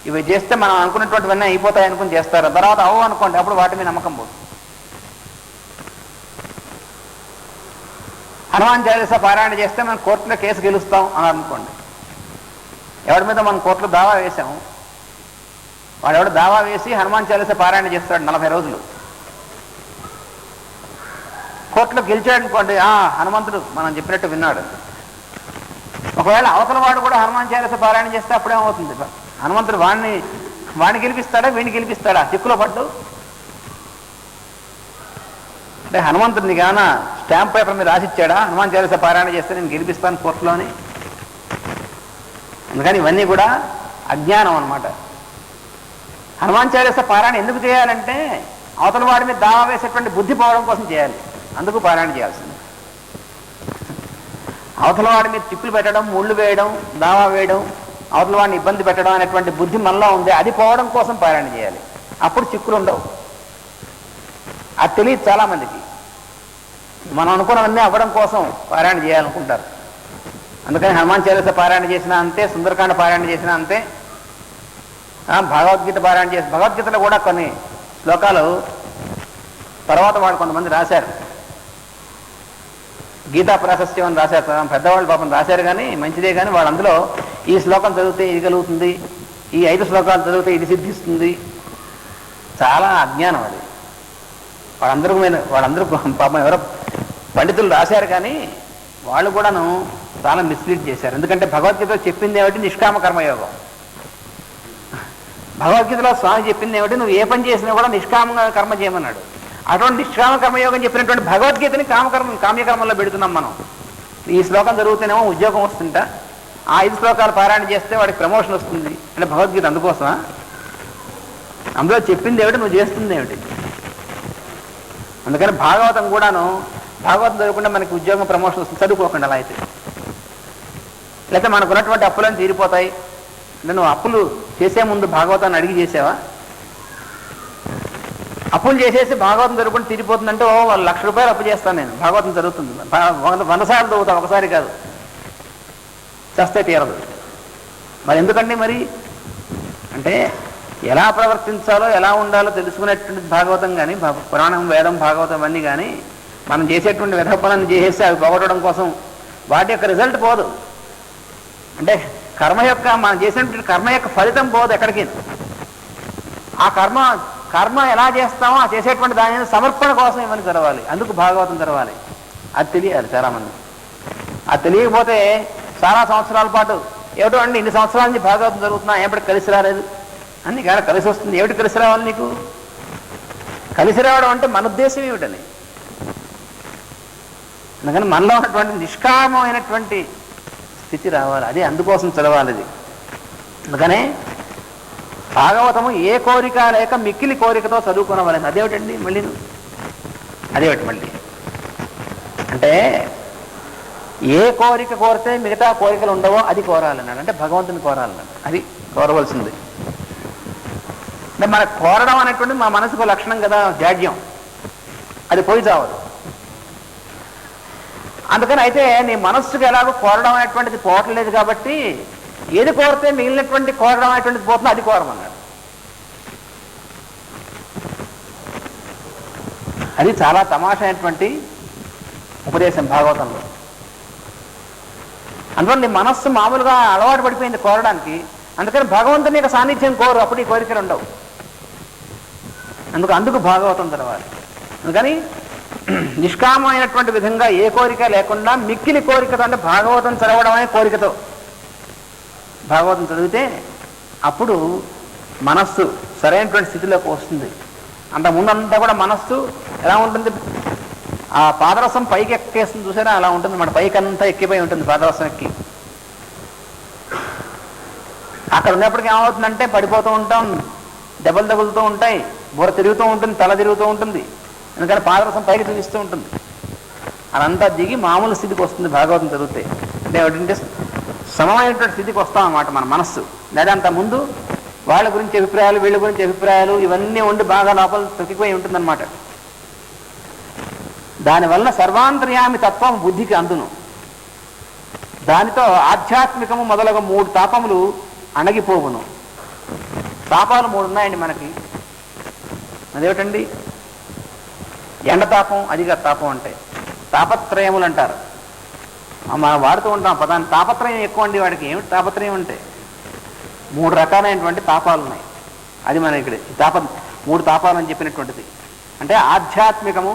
ఇవి చేస్తే మనం అనుకున్నటువంటివన్నీ అయిపోతాయి అనుకుని చేస్తారు, తర్వాత అవు అనుకోండి, అప్పుడు వాటి మీద నమ్మకం పోతుంది. హనుమాన్ చాలీసా పారాయణ చేస్తే మనం కోర్టులో కేసు గెలుస్తాం అని అనుకోండి. ఎవరి మీద మనం కోర్టులో దావా వేసాము, వాడు ఎవడు దావా వేసి హనుమాన్ చాలీసా పారాయణ చేస్తాడు 40 రోజులు, కోర్టులో గెలిచాడు అనుకోండి, హనుమంతుడు మనం చెప్పినట్టు విన్నాడు. ఒకవేళ అవతల వాడు కూడా హనుమాన్ చాలీసా పారాయణ చేస్తే అప్పుడేమవుతుంది, హనుమంతుడు వాడిని గెలిపిస్తాడా వీడిని గెలిపిస్తాడా చిక్కులో పడ్డు. అంటే హనుమంతుడు నీకు ఏమైనా స్టాంప్ పేపర్ మీద రాసిచ్చాడా హనుమాన్ చాలీసా పారాయణ చేస్తే నేను గెలిపిస్తాను కోర్టులోని? అందుకని ఇవన్నీ కూడా అజ్ఞానం అన్నమాట. హనుమాన్ చాలీసా పారాయణ ఎందుకు చేయాలంటే అవతల వాడి మీద దావా వేసేటువంటి బుద్ధి పోవడం కోసం చేయాలి, అందుకు పారాయణ చేయాల్సింది. అవతల వాడి మీద చిక్కులు పెట్టడం, ముళ్ళు వేయడం, దావా వేయడం, అవతల వాడిని ఇబ్బంది పెట్టడం అనేటువంటి బుద్ధి మనలో ఉంది, అది పోవడం కోసం పారాయణ చేయాలి. అప్పుడు చిక్కులు ఉండవు. అది తెలియదు చాలామందికి. మనం అనుకున్నవన్నీ అవ్వడం కోసం పారాయణ చేయాలనుకుంటారు. అందుకని హనుమాన్ చాలీసా పారాయణ చేసినా అంతే, సుందరకాండ పారాయణ చేసినా అంతే, భగవద్గీత పారాయణ చేసి, భగవద్గీతలో కూడా కొన్ని శ్లోకాలు తర్వాత వాళ్ళు కొంతమంది రాశారు, గీతా ప్రాశస్త్యం అని రాశారు. పెద్దవాళ్ళు పాపం రాశారు కానీ మంచిదే. కానీ వాళ్ళు అందులో ఈ శ్లోకం చదివితే ఇది కలుగుతుంది, ఈ 5 శ్లోకాలు చదివితే ఇది సిద్ధిస్తుంది, చాలా అజ్ఞానం అది. వాళ్ళందరూ పాపం ఎవరో పండితులు రాశారు కానీ వాళ్ళు కూడాను చాలా మిస్లీడ్ చేశారు. ఎందుకంటే భగవద్గీతలో చెప్పింది ఏమిటి? నిష్కామ కర్మయోగం. భగవద్గీతలో స్వామి చెప్పింది ఏమిటి? నువ్వు ఏ పని చేసినా కూడా నిష్కామంగా కర్మ చేయమన్నాడు. అటువంటి నిష్కామ కర్మయోగం చెప్పినటువంటి భగవద్గీతని కామ్యకర్మల్లో పెడుతున్నాం మనం. ఈ శ్లోకం చదివితేనేమో ఉద్యోగం వస్తుంట, ఆ 5 శ్లోకాలు పారాయణ చేస్తే వాడికి ప్రమోషన్ వస్తుంది అంటే భగవద్గీత అందుకోసమా? అందులో చెప్పింది ఏమిటి, నువ్వు చేస్తుంది ఏమిటి? అందుకని భాగవతం కూడాను, భాగవతం చదువుకుంటే మనకి ఉద్యోగం ప్రమోషన్ వస్తుంది, చదువుకోకుండా అలా అయితే. లేకపోతే మనకు ఉన్నటువంటి అప్పులను తీరిపోతాయి అంటే నువ్వు అప్పులు చేసే ముందు భాగవతాన్ని అడిగి చేసావా? అప్పులు చేసేసి భాగవతం చదువుకుంటే తీరిపోతుందంటే వాళ్ళు 1,00,000 రూపాయలు అప్పు చేస్తాను నేను, భాగవతం చదువుతుంది 100 సార్లు చదువుతా, ఒకసారి కాదు, చస్తే తీరదు. మరి ఎందుకండి మరి అంటే ఎలా ప్రవర్తించాలో ఎలా ఉండాలో తెలుసుకునేటువంటి భాగవతం కానీ పురాణం వేదం భాగవతం అన్నీ కానీ మనం చేసేటువంటి విధ పనులను చేసేసి అవి పోగొట్టడం కోసం వాటి యొక్క రిజల్ట్ పోదు. అంటే మనం చేసినటువంటి కర్మ యొక్క ఫలితం పోదు ఎక్కడికి. ఆ కర్మ ఎలా చేస్తామో ఆ చేసేటువంటి దాని సమర్పణ కోసం ఇవన్నీ చదవాలి. అందుకు భాగవతం చదవాలి. అది తెలియాలి చాలామంది. అది తెలియకపోతే చాలా సంవత్సరాల పాటు ఏమిటో అండి ఇన్ని సంవత్సరాల నుంచి భాగవతం జరుగుతున్నా ఎప్పటికి కలిసి రాలేదు అన్ని కానీ కలిసి వస్తుంది. ఏమిటి కలిసి రావాలి నీకు? కలిసి రావడం అంటే మన ఉద్దేశం ఏమిటని. అందుకని మనలో ఉన్నటువంటి నిష్కామమైనటువంటి స్థితి రావాలి. అది అందుకోసం చదవాలి. ఇది అందుకనే భాగవతము ఏ కోరిక లేక మిక్కిలి కోరికతో చదువుకోవాలని. అదేమిటండి మళ్ళీ అదేమిటి మళ్ళీ అంటే ఏ కోరిక కోరితే మిగతా కోరికలు ఉండవో అది కోరాలన్నాడు. అంటే భగవంతుని కోరాలన్నాడు. అది కోరవలసింది. అంటే మనకు కోరడం అనేటువంటిది మా మనసుకు లక్షణం కదా, జాడ్యం. అది పోయి చావదు. అందుకని అయితే నీ మనస్సుకు ఎలాగో కోరడం అనేటువంటిది పోవట్లేదు కాబట్టి ఏది కోరితే మిగిలినటువంటి కోరడం అనేటువంటిది పోతుందో అది కోరమన్నాడు. అది చాలా తమాషా అయినటువంటి ఉపదేశం భాగవతంలో. అందువల్ల నీ మనస్సు మామూలుగా అలవాటు పడిపోయింది కోరడానికి. అందుకని భగవంతుని యొక్క సాన్నిధ్యం కోరు, అప్పుడు ఈ కోరికలు ఉండవు. అందుకు భాగవతం చదవాలి. అందుకని నిష్కామైనటువంటి విధంగా ఏ కోరిక లేకుండా మిక్కిలి కోరికతో అంటే భాగవతం చదవడం అనే కోరికతో భాగవతం చదివితే అప్పుడు మనస్సు సరైనటువంటి స్థితిలోకి వస్తుంది. అంత ముందంతా కూడా మనస్సు ఎలా ఉంటుంది? ఆ పాదరసం పైకి ఎక్కేస్తుంది చూసారా, అలా ఉంటుంది. మన పైకి అంతా ఎక్కిపోయి ఉంటుంది పాదరసం ఎక్కి. అక్కడ ఉన్నప్పటికీ ఏమవుతుందంటే పడిపోతూ ఉంటాం, దెబ్బలు తగులుతూ ఉంటాయి, బుర్ర తిరుగుతూ ఉంటుంది, తల తిరుగుతూ ఉంటుంది. ఎందుకంటే పాదరసం పైకి చూపిస్తూ ఉంటుంది. అదంతా దిగి మామూలు స్థితికి వస్తుంది భాగవతం చదివితే. అంటే ఏమిటంటే సమమైనటువంటి స్థితికి వస్తాం అన్నమాట మన మనస్సు. లేదా అంత ముందు వాళ్ళ గురించి అభిప్రాయాలు, వీళ్ళ గురించి అభిప్రాయాలు ఇవన్నీ ఉండి బాగా లోపల తొక్కిపోయి ఉంటుందన్నమాట. దానివల్ల సర్వాంతర్యామి తత్వం బుద్ధికి అందును. దానితో ఆధ్యాత్మికము మొదలగు 3 తాపములు అణగిపోవును. తాపాలు 3 ఉన్నాయండి మనకి. అదేమిటండి? ఎండతాపం, అధిక తాపం అంటే తాపత్రయములు అంటారు. మనం వాడుతూ ఉంటాం పదాన్ని. తాపత్రయం ఎక్కువ అండి వాడికి. ఏమిటి తాపత్రయం అంటే 3 రకాలైనటువంటి తాపాలు ఉన్నాయి. అది మన ఇక్కడ 3 తాపాలు అని చెప్పినటువంటిది. అంటే ఆధ్యాత్మికము,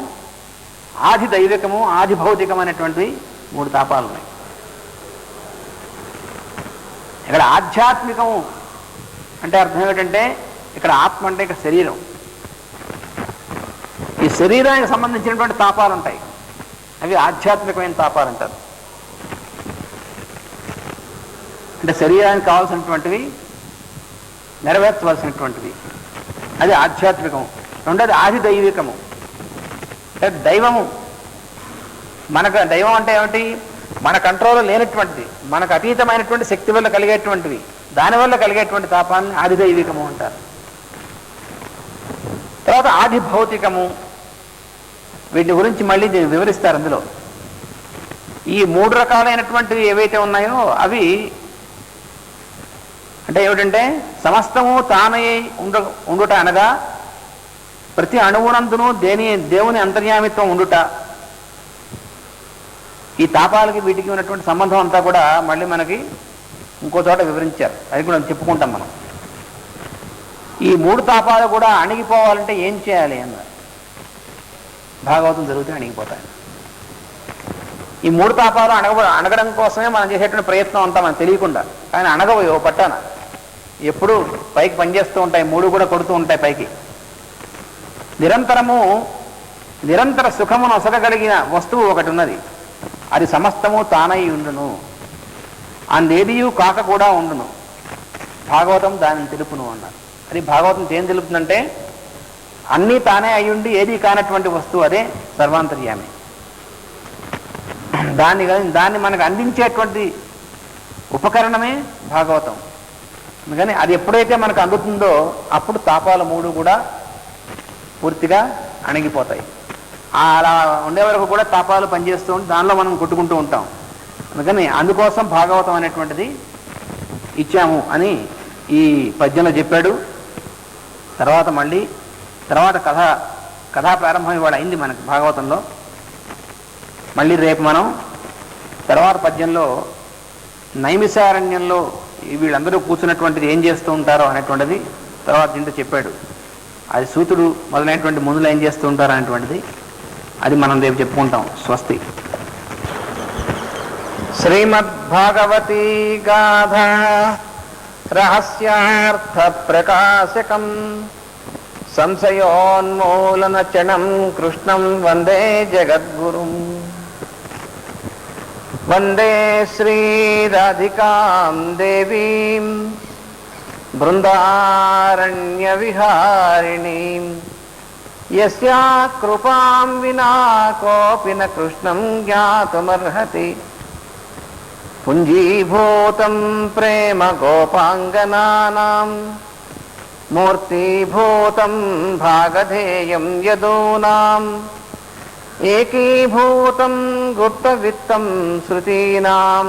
ఆది దైవికము, ఆది భౌతికం అనేటువంటివి 3 తాపాలు ఉన్నాయి. ఇక్కడ ఆధ్యాత్మికము అంటే అర్థం ఏమిటంటే ఇక్కడ ఆత్మ అంటే ఇక్కడ శరీరం. ఈ శరీరానికి సంబంధించినటువంటి తాపాలు ఉంటాయి, అవి ఆధ్యాత్మికమైన తాపాలు అంటారు. అంటే శరీరానికి కావాల్సినటువంటివి నెరవేర్చవలసినటువంటివి, అది ఆధ్యాత్మికము. రెండోది ఆది దైవికము అంటే దైవము. మనకు దైవం అంటే ఏమిటి? మన కంట్రోల్లో లేనటువంటిది, మనకు అతీతమైనటువంటి శక్తి వల్ల కలిగేటువంటివి, దానివల్ల కలిగేటువంటి తాపాన్ని ఆది దైవికము అంటారు. తర్వాత ఆది భౌతికము. వీటి గురించి మళ్ళీ వివరిస్తారు అందులో. ఈ 3 రకాలైనటువంటివి ఏవైతే ఉన్నాయో అవి అంటే ఏమిటంటే సమస్తము తానై ఉండుట అనగా ప్రతి అణువునందును దేవుని అంతర్యామిత్వం ఉండుట. ఈ తాపాలకి వీటికి ఉన్నటువంటి సంబంధం అంతా కూడా మళ్ళీ మనకి ఇంకో చోట వివరించారు. అది కూడా చెప్పుకుంటాం మనం. ఈ 3 తాపాలు కూడా అణిగిపోవాలంటే ఏం చేయాలి అన్నారు. భాగవతం జరిగితే అణిగిపోతాయి. ఈ 3 తాపాలు అణగడం కోసమే మనం చేసేటువంటి ప్రయత్నం అంతా మనం తెలియకుండా. కానీ అణగవు పట్టాన. ఎప్పుడు పైకి పనిచేస్తూ ఉంటాయి, 3 కూడా కొడుతూ ఉంటాయి పైకి. నిరంతర సుఖమును ఒసగగలిగిన వస్తువు ఒకటి ఉన్నది, అది సమస్తము తానై ఉండును, అందేదియు కాక కూడా ఉండును, భాగవతం దానిని తెలుపును అన్నారు. అది భాగవతం ఏం తెలుపుతుందంటే అన్నీ తానే అయ్యుండి ఏది కానటువంటి వస్తువు అదే సర్వాంతర్యామి. దాన్ని మనకు అందించేటువంటి ఉపకరణమే భాగవతం. అందుకని అది ఎప్పుడైతే మనకు అందుతుందో అప్పుడు తాపాలు 3 కూడా పూర్తిగా అణిగిపోతాయి. అలా ఉండే వరకు కూడా తాపాలు పనిచేస్తూ ఉంటే దానిలో మనం కొట్టుకుంటూ ఉంటాం. అందుకని అందుకోసం భాగవతం అనేటువంటిది ఇచ్చాము అని ఈ పద్యంలో చెప్పాడు. తర్వాత కథా ప్రారంభం ఇవాళ అయింది మనకి భాగవతంలో. మళ్ళీ రేపు మనం తర్వాత పద్యంలో నైమిషారణ్యంలో వీళ్ళందరూ కూర్చున్నటువంటిది ఏం చేస్తూ ఉంటారో అనేటువంటిది తర్వాత దీంట్లో చెప్పాడు. అది సూతుడు మొదలైనటువంటి మునులు ఏం చేస్తూ ఉంటారు అనేటువంటిది అది మనం రేపు చెప్పుకుంటాం. స్వస్తి. శ్రీమద్భాగవతీ గాథ రహస్యార్థ ప్రకాశకం సంశయోన్మూలనచనం కృష్ణం వందే జగద్గురుం. వందే శ్రీరాధికాం దేవీం బృందారణ్యవిహారిణీం యస్యా కృపాం వినా కోపి న కృష్ణం జ్ఞాతుమర్హతి. పుంజీభూతం ప్రేమ గోపాంగనానాం మూర్తిభూతం భాగధేయం యదూనాం ఏకీభూతం గుప్తవిత్తం శృతీనాం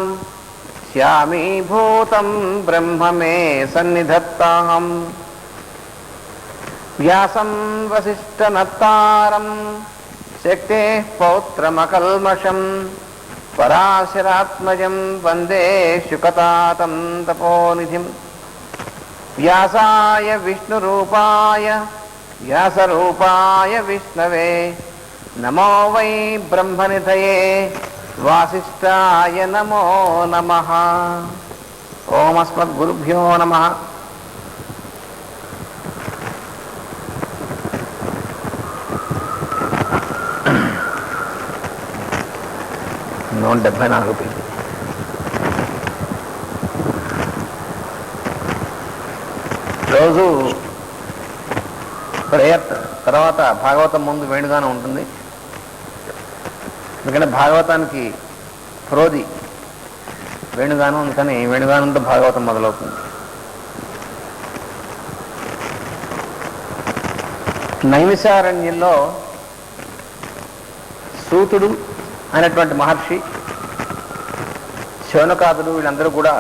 శ్యామీభూతం బ్రహ్మ మే సన్నిధత్తాహం. వ్యాసం వసిష్ఠనత్తారం శక్తేః పౌత్రమకల్మషం పరాశరాత్మజం వందే శుకతాతం తపోనిధిం. వ్యాసాయ విష్ణురూపాయ వ్యాసరూపాయ విష్ణవే నమో వై బ్రహ్మనిధయే వాసిష్ఠాయ నమో నమః. ఓం అస్మద్గురుభ్యో నమః. 174 పేజీ. రోజు ప్రేయర్ తర్వాత భాగవతం ముందు వేణుగానం ఉంటుంది. ఎందుకంటే భాగవతానికి ప్రోది వేణుగానం, అందుకని వేణుగానంతో భాగవతం మొదలవుతుంది. నైమిషారణ్యంలో సూతుడు అనేటువంటి మహర్షి, శౌనకాదుడు వీళ్ళందరూ కూడా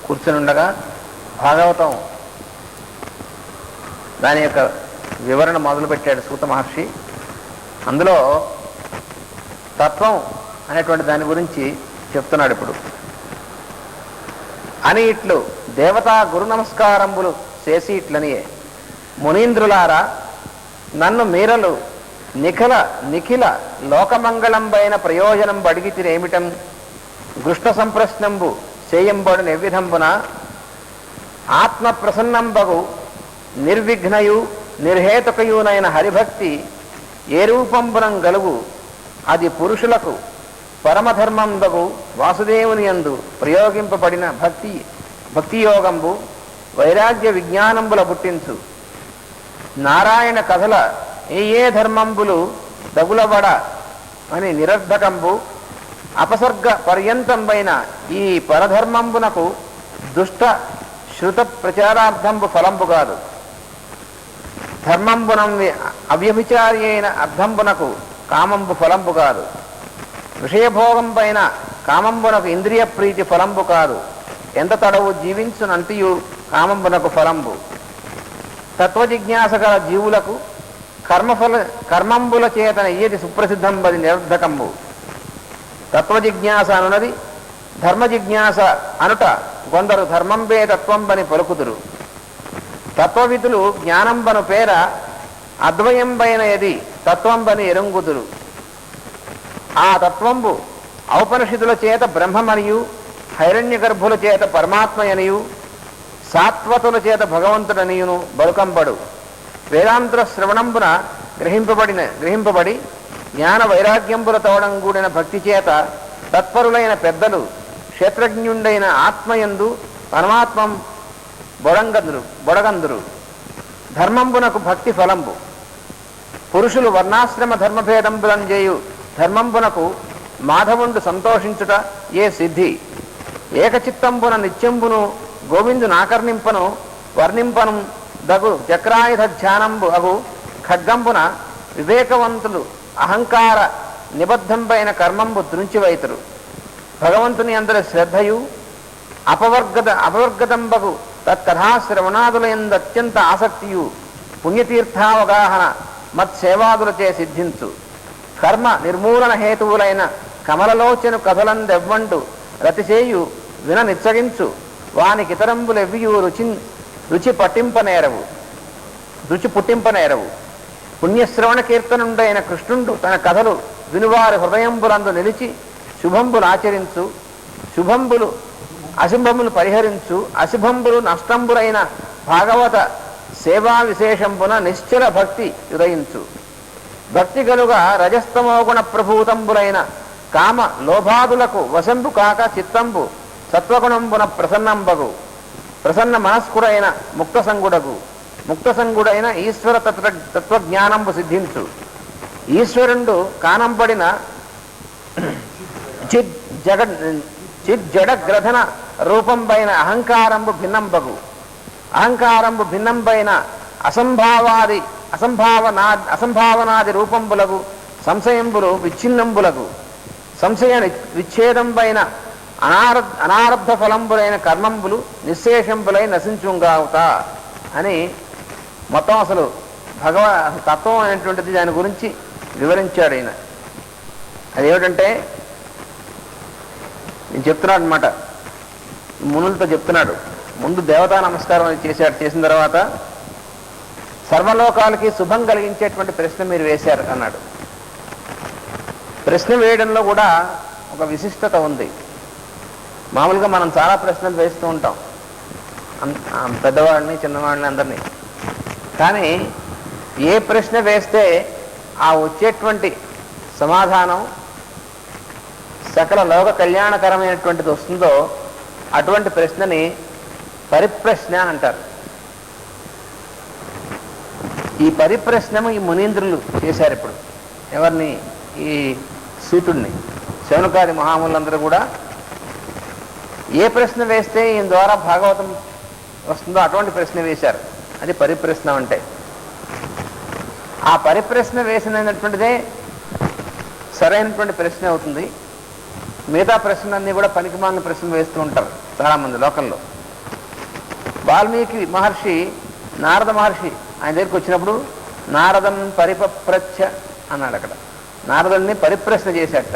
కూర్చొని ఉండగా భాగవతం దాని యొక్క వివరణ మొదలుపెట్టాడు సూత మహర్షి. అందులో తత్వం అనేటువంటి దాని గురించి చెప్తున్నాడు. ఇప్పుడు అని ఇట్లు దేవతా గురు నమస్కారంబులు చేసి ఇట్లనియే మునీంద్రులారా, నన్ను మీరలు నిఖిల లోకమంగళంబైన ప్రయోజనం బడిగితిరేమిటం దృష్ట సంప్రశ్నంబు చేయంబడు నిర్విధంబున ఆత్మ ప్రసన్నంబగు నిర్విఘ్నయు నిర్హేతుకయునైన హరిభక్తి ఏ రూపంబునం గలుగు అది పురుషులకు పరమధర్మంబగు వాసుదేవుని యందు ప్రయోగింపబడిన భక్తియోగంబు వైరాగ్య విజ్ఞానంబుల పుట్టించు. నారాయణ కథల ఏ ధర్మంబులు దగులబడ అని నిరర్ధకంబు అపసర్గ పర్యంతంబైన ఈ పరధర్మంబునకు దుష్ట శృత ప్రచారార్థంబు ఫలంబు కాదు. ధర్మంబునం అవ్యభిచారి అయిన అర్థంబునకు కామంబు ఫలంబు కాదు. విషయభోగం పైన కామంబునకు ఇంద్రియ ప్రీతి ఫలంబు కాదు. ఎంత తడవు జీవించునంతియు కామంబునకు ఫలంబు. తత్వజిజ్ఞాస గల జీవులకు కర్మంబుల చేతన ఏది సుప్రసిద్ధంబది నిరర్ధకంబు. తత్వజిజ్ఞాస అనున్నది ధర్మజిజ్ఞాస అనుట కొందరు ధర్మంబే తత్వంబని పలుకుదురు. తత్వవిధులు జ్ఞానంబను పేర అద్వయంబైన ఏది తత్వంబని ఎరుంగుదురు. ఆ తత్వంబు ఔపనిషదుల చేత బ్రహ్మమనియు, హైరణ్య గర్భుల చేత పరమాత్మయనియు, సాత్వతుల చేత భగవంతుడనియును బలుకంబడు. వేదాంత శ్రవణంబున గ్రహింపబడి జ్ఞాన వైరాగ్యంబుల తోడం కూడిన భక్తి చేత తత్పరులైన పెద్దలు క్షేత్రజ్ఞుండైన ఆత్మయందు పరమాత్మం బొడగందురు. ధర్మంబునకు భక్తి ఫలంబు. పురుషులు వర్ణాశ్రమ ధర్మభేదంబులం చేయు ధర్మంబునకు మాధవుండు సంతోషించుట ఏ సిద్ధి. ఏకచిత్తంబున నిత్యంబును గోవిందు నాకర్ణింపను వర్ణింపను దగు చక్రాయుధ ధ్యానంబు అగు ఖడ్గంబున వివేకవంతులు అహంకార నిబద్ధంపైన కర్మంబు త్రుంచివైతురు. భగవంతుని అందరి శ్రద్ధయు అపవర్గతంబగు తత్కథాశ్రవణాదులందు అత్యంత ఆసక్తియు పుణ్యతీర్థావగాహన మత్సేవాదులచే సిద్ధించు. కర్మ నిర్మూలన హేతువులైన కమలలోచను కథలందెవ్వండు రతిచేయు విన నిచ్చగించు. వానికితరంబులెవ్వియు రుచి పుట్టింపనేరవు. పుణ్యశ్రవణ కీర్తనుండైన కృష్ణుండు తన కథలు వినువారి హృదయంబులందు నిలిచి శుభంబులు ఆచరించు. శుభంబులు అశుభంబులు పరిహరించు. అశుభంబులు నష్టంబులైన భాగవత సేవా విశేషంబున నిశ్చల భక్తి ఉదయించు. భక్తి కలుగా రజస్తమోగుణ ప్రభూతంబులైన కామ లోభాదులకు వశంబు కాక చిత్తంబు సత్వగుణంబున ప్రసన్న మనస్కుడైన ముక్తసంగుడైన ఈశ్వర తత్వజ్ఞానంబు సిద్ధించు. ఈశ్వరుండు కానంపడిన చిజ్జడగ్రథన రూపంపైన అహంకారంబు భిన్నంపైన అసంభావనాది రూపంబులకు సంశయంబులు విచ్ఛిన్నంబులకు సంశయ విచ్ఛేదంపైన అనారబ్ధ ఫలంబులైన కర్మంబులు నిశ్శేషంబులై నశించుగావుత అని మొత్తం అసలు తత్వం అనేటువంటిది దాని గురించి వివరించాడు ఆయన. అదేమిటంటే నేను చెప్తున్నాడు అనమాట, మునులతో చెప్తున్నాడు. ముందు దేవతా నమస్కారం చేసిన తర్వాత సర్వలోకాలకి శుభం కలిగించేటువంటి ప్రశ్న మీరు వేశారు అన్నాడు. ప్రశ్న వేయడంలో కూడా ఒక విశిష్టత ఉంది. మామూలుగా మనం చాలా ప్రశ్నలు వేస్తూ ఉంటాం, పెద్దవాళ్ళని చిన్నవాళ్ళని అందరినీ. కానీ ఏ ప్రశ్న వేస్తే ఆ వచ్చేటువంటి సమాధానం సకల లోక కళ్యాణకరమైనటువంటిది వస్తుందో అటువంటి ప్రశ్నని పరిప్రశ్న అని అంటారు. ఈ పరిప్రశ్నము ఈ మునీంద్రులు చేశారు. ఇప్పుడు ఎవరిని? ఈ సూతుడిని. శౌనకాది మహాములందరూ కూడా ఏ ప్రశ్న వేస్తే ఈయన ద్వారా భాగవతం వస్తుందో అటువంటి ప్రశ్న వేశారు. అది పరిప్రశ్న అంటే. ఆ పరిప్రశ్న వేసినటువంటిదే సరైనటువంటి ప్రశ్న అవుతుంది. మిగతా ప్రశ్నలన్నీ కూడా పనికిమాలిన ప్రశ్నలు వేస్తూ ఉంటారు చాలామంది లోకంలో. వాల్మీకి మహర్షి నారద మహర్షి ఆయన దగ్గరికి వచ్చినప్పుడు నారదం పరిపప్రచ్ఛ అన్నాడు. అక్కడ నారదుడిని పరిప్రశ్న చేశాట.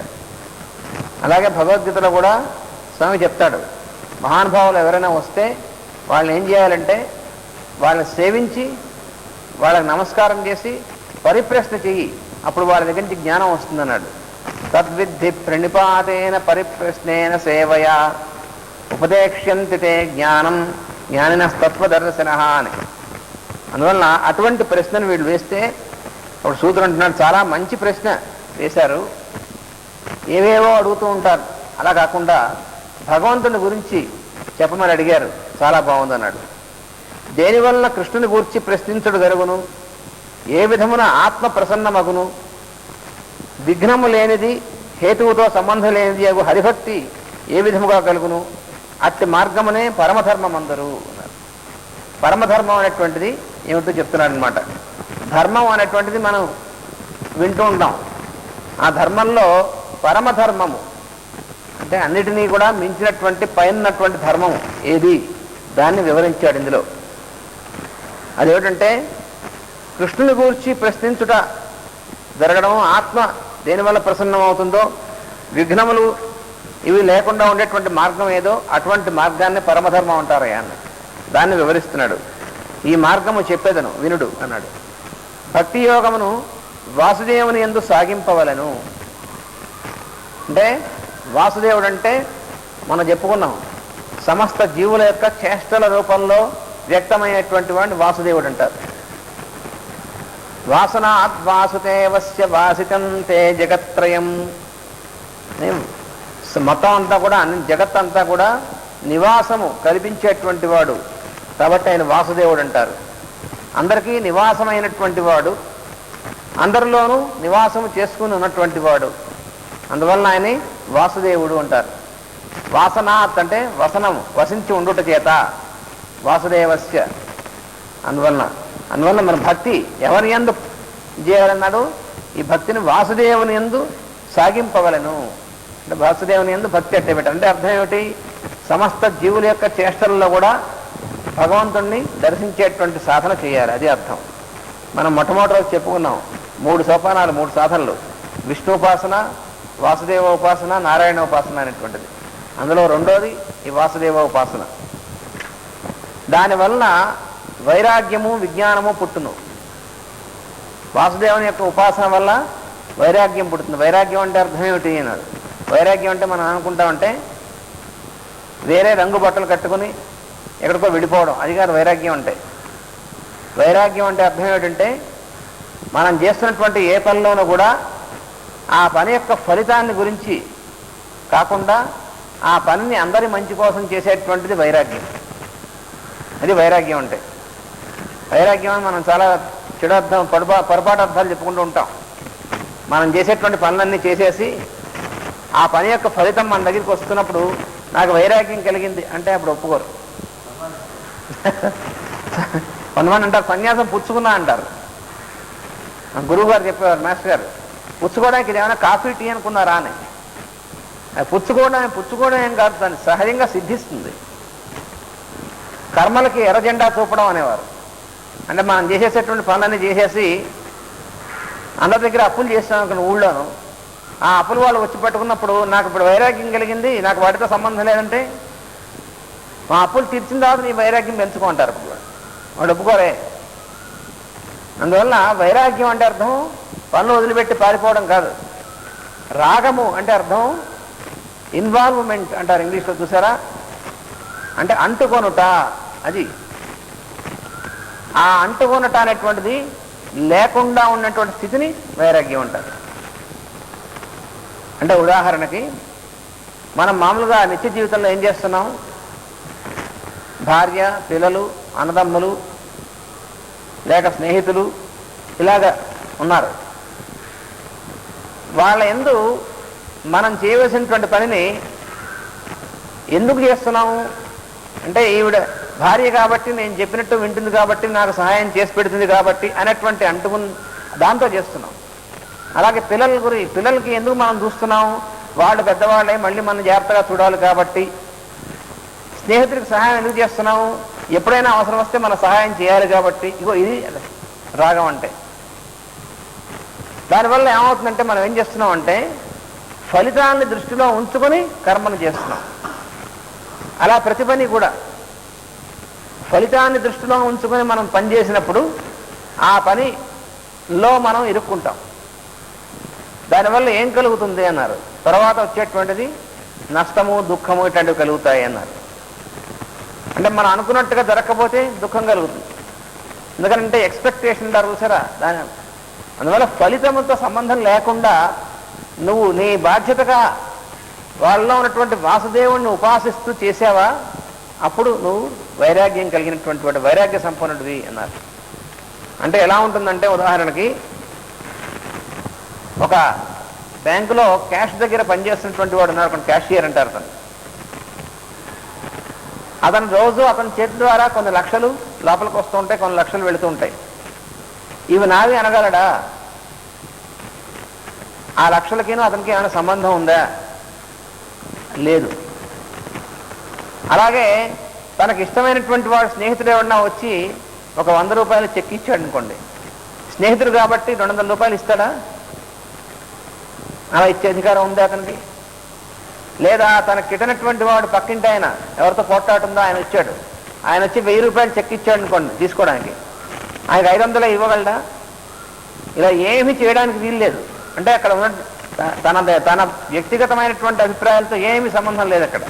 అలాగే భగవద్గీతలో కూడా స్వామి చెప్తాడు, మహానుభావులు ఎవరైనా వస్తే వాళ్ళని ఏం చేయాలంటే వాళ్ళని సేవించి వాళ్ళకి నమస్కారం చేసి పరిప్రశ్న చెయ్యి, అప్పుడు వాళ్ళ దగ్గర నుంచి జ్ఞానం వస్తుందన్నాడు. తద్విద్ధి ప్రణిపాతేన పరిప్రశ్నేన సేవయా ఉపదేక్ష్యంతి తే జ్ఞానం జ్ఞానిన తత్వదర్శన అని. అందువలన అటువంటి ప్రశ్నను వీళ్ళు వేస్తే ఒక సూత్రం అంటున్నాడు, చాలా మంచి ప్రశ్న వేశారు. ఏవేవో అడుగుతూ ఉంటారు, అలా కాకుండా భగవంతుని గురించి చెప్పమని అడిగారు, చాలా బాగుందన్నాడు. దేనివల్ల కృష్ణుని గురించి ప్రశ్నించడు జరుగును, ఏ విధమున ఆత్మ ప్రసన్నమగును, విఘ్నము లేనిది హేతువుతో సంబంధం లేనిది అగు హరిభక్తి ఏ విధముగా కలుగును, అట్టి మార్గమునే పరమధర్మం అందరూ అన్నారు. పరమధర్మం అనేటువంటిది ఏమిటో చెప్తున్నాడు అనమాట. ధర్మం అనేటువంటిది మనం వింటూ ఉంటాం. ఆ ధర్మంలో పరమధర్మము అంటే అన్నిటినీ కూడా మించినటువంటి పైనటువంటి ధర్మం ఏది, దాన్ని వివరించాడు ఇందులో. అదేమిటంటే కృష్ణుని గూర్చి ప్రశ్నించుట జరగడం, ఆత్మ దేనివల్ల ప్రసన్నం అవుతుందో, విఘ్నములు ఇవి లేకుండా ఉండేటువంటి మార్గం ఏదో అటువంటి మార్గాన్ని పరమధర్మం అంటారయ్యా అన్న. దాన్ని వివరిస్తున్నాడు. ఈ మార్గము చెప్పేదను వినుడు అన్నాడు. భక్తి యోగమును వాసుదేవుని యందు సాగింపవలను. అంటే వాసుదేవుడు అంటే మనం చెప్పుకున్నాం, సమస్త జీవుల యొక్క చేష్టల రూపంలో వ్యక్తమైనటువంటి వాడిని వాసుదేవుడు అంటారు. వాసనాత్ వాసుదేవస్య వాసితంతే జగత్రయం. మొత్తం అంతా కూడా జగత్తంతా కూడా నివాసము కల్పించేటువంటి వాడు కాబట్టి ఆయన వాసుదేవుడు అంటారు. అందరికీ నివాసమైనటువంటి వాడు, అందరిలోనూ నివాసము చేసుకుని ఉన్నటువంటి వాడు. అందువలన ఆయన వాసుదేవుడు అంటారు. వాసనాత్ అంటే వసనము, వసించి ఉండుట చేత వాసుదేవస్య. అందువలన మన భక్తి ఎవరి యందు చేయాలన్నాడు? ఈ భక్తిని వాసుదేవుని యందు సాగింపవలను. అంటే వాసుదేవుని యందు భక్తి అట్టే పెట్టాలి. అంటే అర్థం ఏమిటి? సమస్త జీవుల యొక్క చేష్టలలో కూడా భగవంతుణ్ణి దర్శించేటువంటి సాధన చేయాలి, అది అర్థం. మనం మొట్టమొదటి రోజు చెప్పుకున్నాం 3 సోపానాలు, 3 సాధనలు: విష్ణుపాసన, వాసుదేవ ఉపాసన, నారాయణ ఉపాసన అనేటువంటిది. అందులో రెండోది ఈ వాసుదేవ ఉపాసన. దానివలన వైరాగ్యము విజ్ఞానము పుట్టును. వాసుదేవుని యొక్క ఉపాసన వల్ల వైరాగ్యం పుడుతుంది. వైరాగ్యం అంటే అర్థం ఏమిటి అన్నాడు. వైరాగ్యం అంటే మనం అనుకుంటామంటే వేరే రంగు బట్టలు కట్టుకుని ఎక్కడికో విడిపోవడం, అది కాదు వైరాగ్యం అంటే. వైరాగ్యం అంటే అర్థం ఏమిటంటే మనం చేస్తున్నటువంటి ఏ పనిలోనూ కూడా ఆ పని యొక్క ఫలితాన్ని గురించి కాకుండా ఆ పనిని అందరి మంచి కోసం చేసేటువంటిది వైరాగ్యం. అది వైరాగ్యం అంటే. వైరాగ్యం అని మనం చాలా చెడు అర్థం, పొరపాటు అర్థాలు చెప్పుకుంటూ ఉంటాం. మనం చేసేటువంటి పనులన్నీ చేసేసి ఆ పని యొక్క ఫలితం మన దగ్గరికి వస్తున్నప్పుడు నాకు వైరాగ్యం కలిగింది అంటే అప్పుడు ఒప్పుకోరు. కొంతమంది అంటారు సన్యాసం పుచ్చుకున్నా అంటారు. గురువు గారు చెప్పేవారు, మాస్టర్ గారు, పుచ్చుకోవడానికి ఇది ఏమైనా కాఫీ టీ అనుకున్నారా అని. పుచ్చుకోవడం ఏం కాదు, దాన్ని సహజంగా సిద్ధిస్తుంది. కర్మలకి ఎర్రజెండా చూపడం అనేవారు. అంటే మనం చేసేసేటువంటి పనులన్నీ చేసేసి అందరి దగ్గర అప్పులు చేస్తాం అక్కడ ఊళ్ళోను. ఆ అప్పులు వాళ్ళు వచ్చి పట్టుకున్నప్పుడు నాకు ఇప్పుడు వైరాగ్యం కలిగింది, నాకు వాటితో సంబంధం లేదంటే మా అప్పులు తీర్చిన తర్వాత నీ వైరాగ్యం పెంచుకుంటారు. వాళ్ళు ఒప్పుకోరే. అందువల్ల వైరాగ్యం అంటే అర్థం పనులు వదిలిపెట్టి పారిపోవడం కాదు. రాగము అంటే అర్థం ఇన్వాల్వ్మెంట్ అంటారు ఇంగ్లీష్లో, చూసారా? అంటే అంటుకొనుట. అది ఆ అంటుకొనుట అనేటువంటిది లేకుండా ఉన్నటువంటి స్థితిని వైరాగ్యం అంటారు. అంటే ఉదాహరణకి మనం మామూలుగా నిత్య జీవితంలో ఏం చేస్తున్నాం? భార్య, పిల్లలు, అన్నదమ్ములు, లేక స్నేహితులు ఇలాగ ఉన్నారు. వాళ్ళ యందు మనం చేయవలసినటువంటి పనిని ఎందుకు చేస్తున్నాము అంటే ఈవిడ భార్య కాబట్టి నేను చెప్పినట్టు వింటుంది కాబట్టి నాకు సహాయం చేసి పెడుతుంది కాబట్టి అనేటువంటి దాంతో చేస్తున్నాం. అలాగే పిల్లలకి ఎందుకు మనం చూస్తున్నాం? వాళ్ళు పెద్దవాళ్ళే, మళ్ళీ మనం జాగ్రత్తగా చూడాలి కాబట్టి. స్నేహితుడికి సహాయం ఎందుకు చేస్తున్నాము? ఎప్పుడైనా అవసరం వస్తే మన సహాయం చేయాలి కాబట్టి. ఇగో ఇది రాగం అంటే. దానివల్ల ఏమవుతుందంటే మనం ఏం చేస్తున్నాం అంటే ఫలితాన్ని దృష్టిలో ఉంచుకొని కర్మను చేస్తున్నాం. అలా ప్రతి పని కూడా ఫలితాన్ని దృష్టిలో ఉంచుకొని మనం పని చేసినప్పుడు ఆ పనిలో మనం ఇరుక్కుంటాం. దానివల్ల ఏం కలుగుతుంది అన్నారు. తర్వాత వచ్చేటువంటిది నష్టము, దుఃఖము ఇట్లాంటివి కలుగుతాయి అన్నారు. అంటే మనం అనుకున్నట్టుగా జరగకపోతే దుఃఖం కలుగుతుంది. ఎందుకంటే ఎక్స్పెక్టేషన్ ఉంటారు చూసారా దాని. అందువల్ల ఫలితముతో సంబంధం లేకుండా నువ్వు నీ బాధ్యతగా వాళ్ళలో ఉన్నటువంటి వాసుదేవుణ్ణి ఉపాసిస్తూ చేసావా, అప్పుడు నువ్వు వైరాగ్యం కలిగినటువంటి వాడు, వైరాగ్య సంపన్నుడివి అన్నారు. అంటే ఎలా ఉంటుందంటే ఉదాహరణకి ఒక బ్యాంకులో క్యాష్ దగ్గర పనిచేస్తున్నటువంటి వాడు ఉన్నాడు, క్యాషియర్ అంటారు అతను రోజు అతని చేతి ద్వారా కొన్ని లక్షలు లోపలికి వస్తూ ఉంటాయి, కొన్ని లక్షలు వెళుతూ ఉంటాయి. ఇవి నావి అనగలడా? ఆ లక్షలకినూ అతనికి ఏమైనా సంబంధం ఉందా? లేదు. అలాగే తనకి ఇష్టమైనటువంటి వాడు స్నేహితుడు ఎవరన్నా వచ్చి ఒక 100 రూపాయలు చెక్ ఇచ్చాడు అనుకోండి, స్నేహితుడు కాబట్టి 200 రూపాయలు ఇస్తాడా? అలా ఇచ్చే అధికారం ఉందా అతనికి? లేదా తనకి ఇటనటువంటి వాడు పక్కింటి ఆయన ఎవరితో పోట్లాడుతుందో ఆయన వచ్చాడు, ఆయన వచ్చి 1000 రూపాయలు చెక్ ఇచ్చాడు అనుకోండి తీసుకోవడానికి, ఆయనకు 500 ఇవ్వగలడా? ఇలా ఏమీ చేయడానికి వీల్లేదు. అంటే అక్కడ ఉన్న తన వ్యక్తిగతమైనటువంటి అభిప్రాయాలతో ఏమీ సంబంధం లేదు అక్కడ.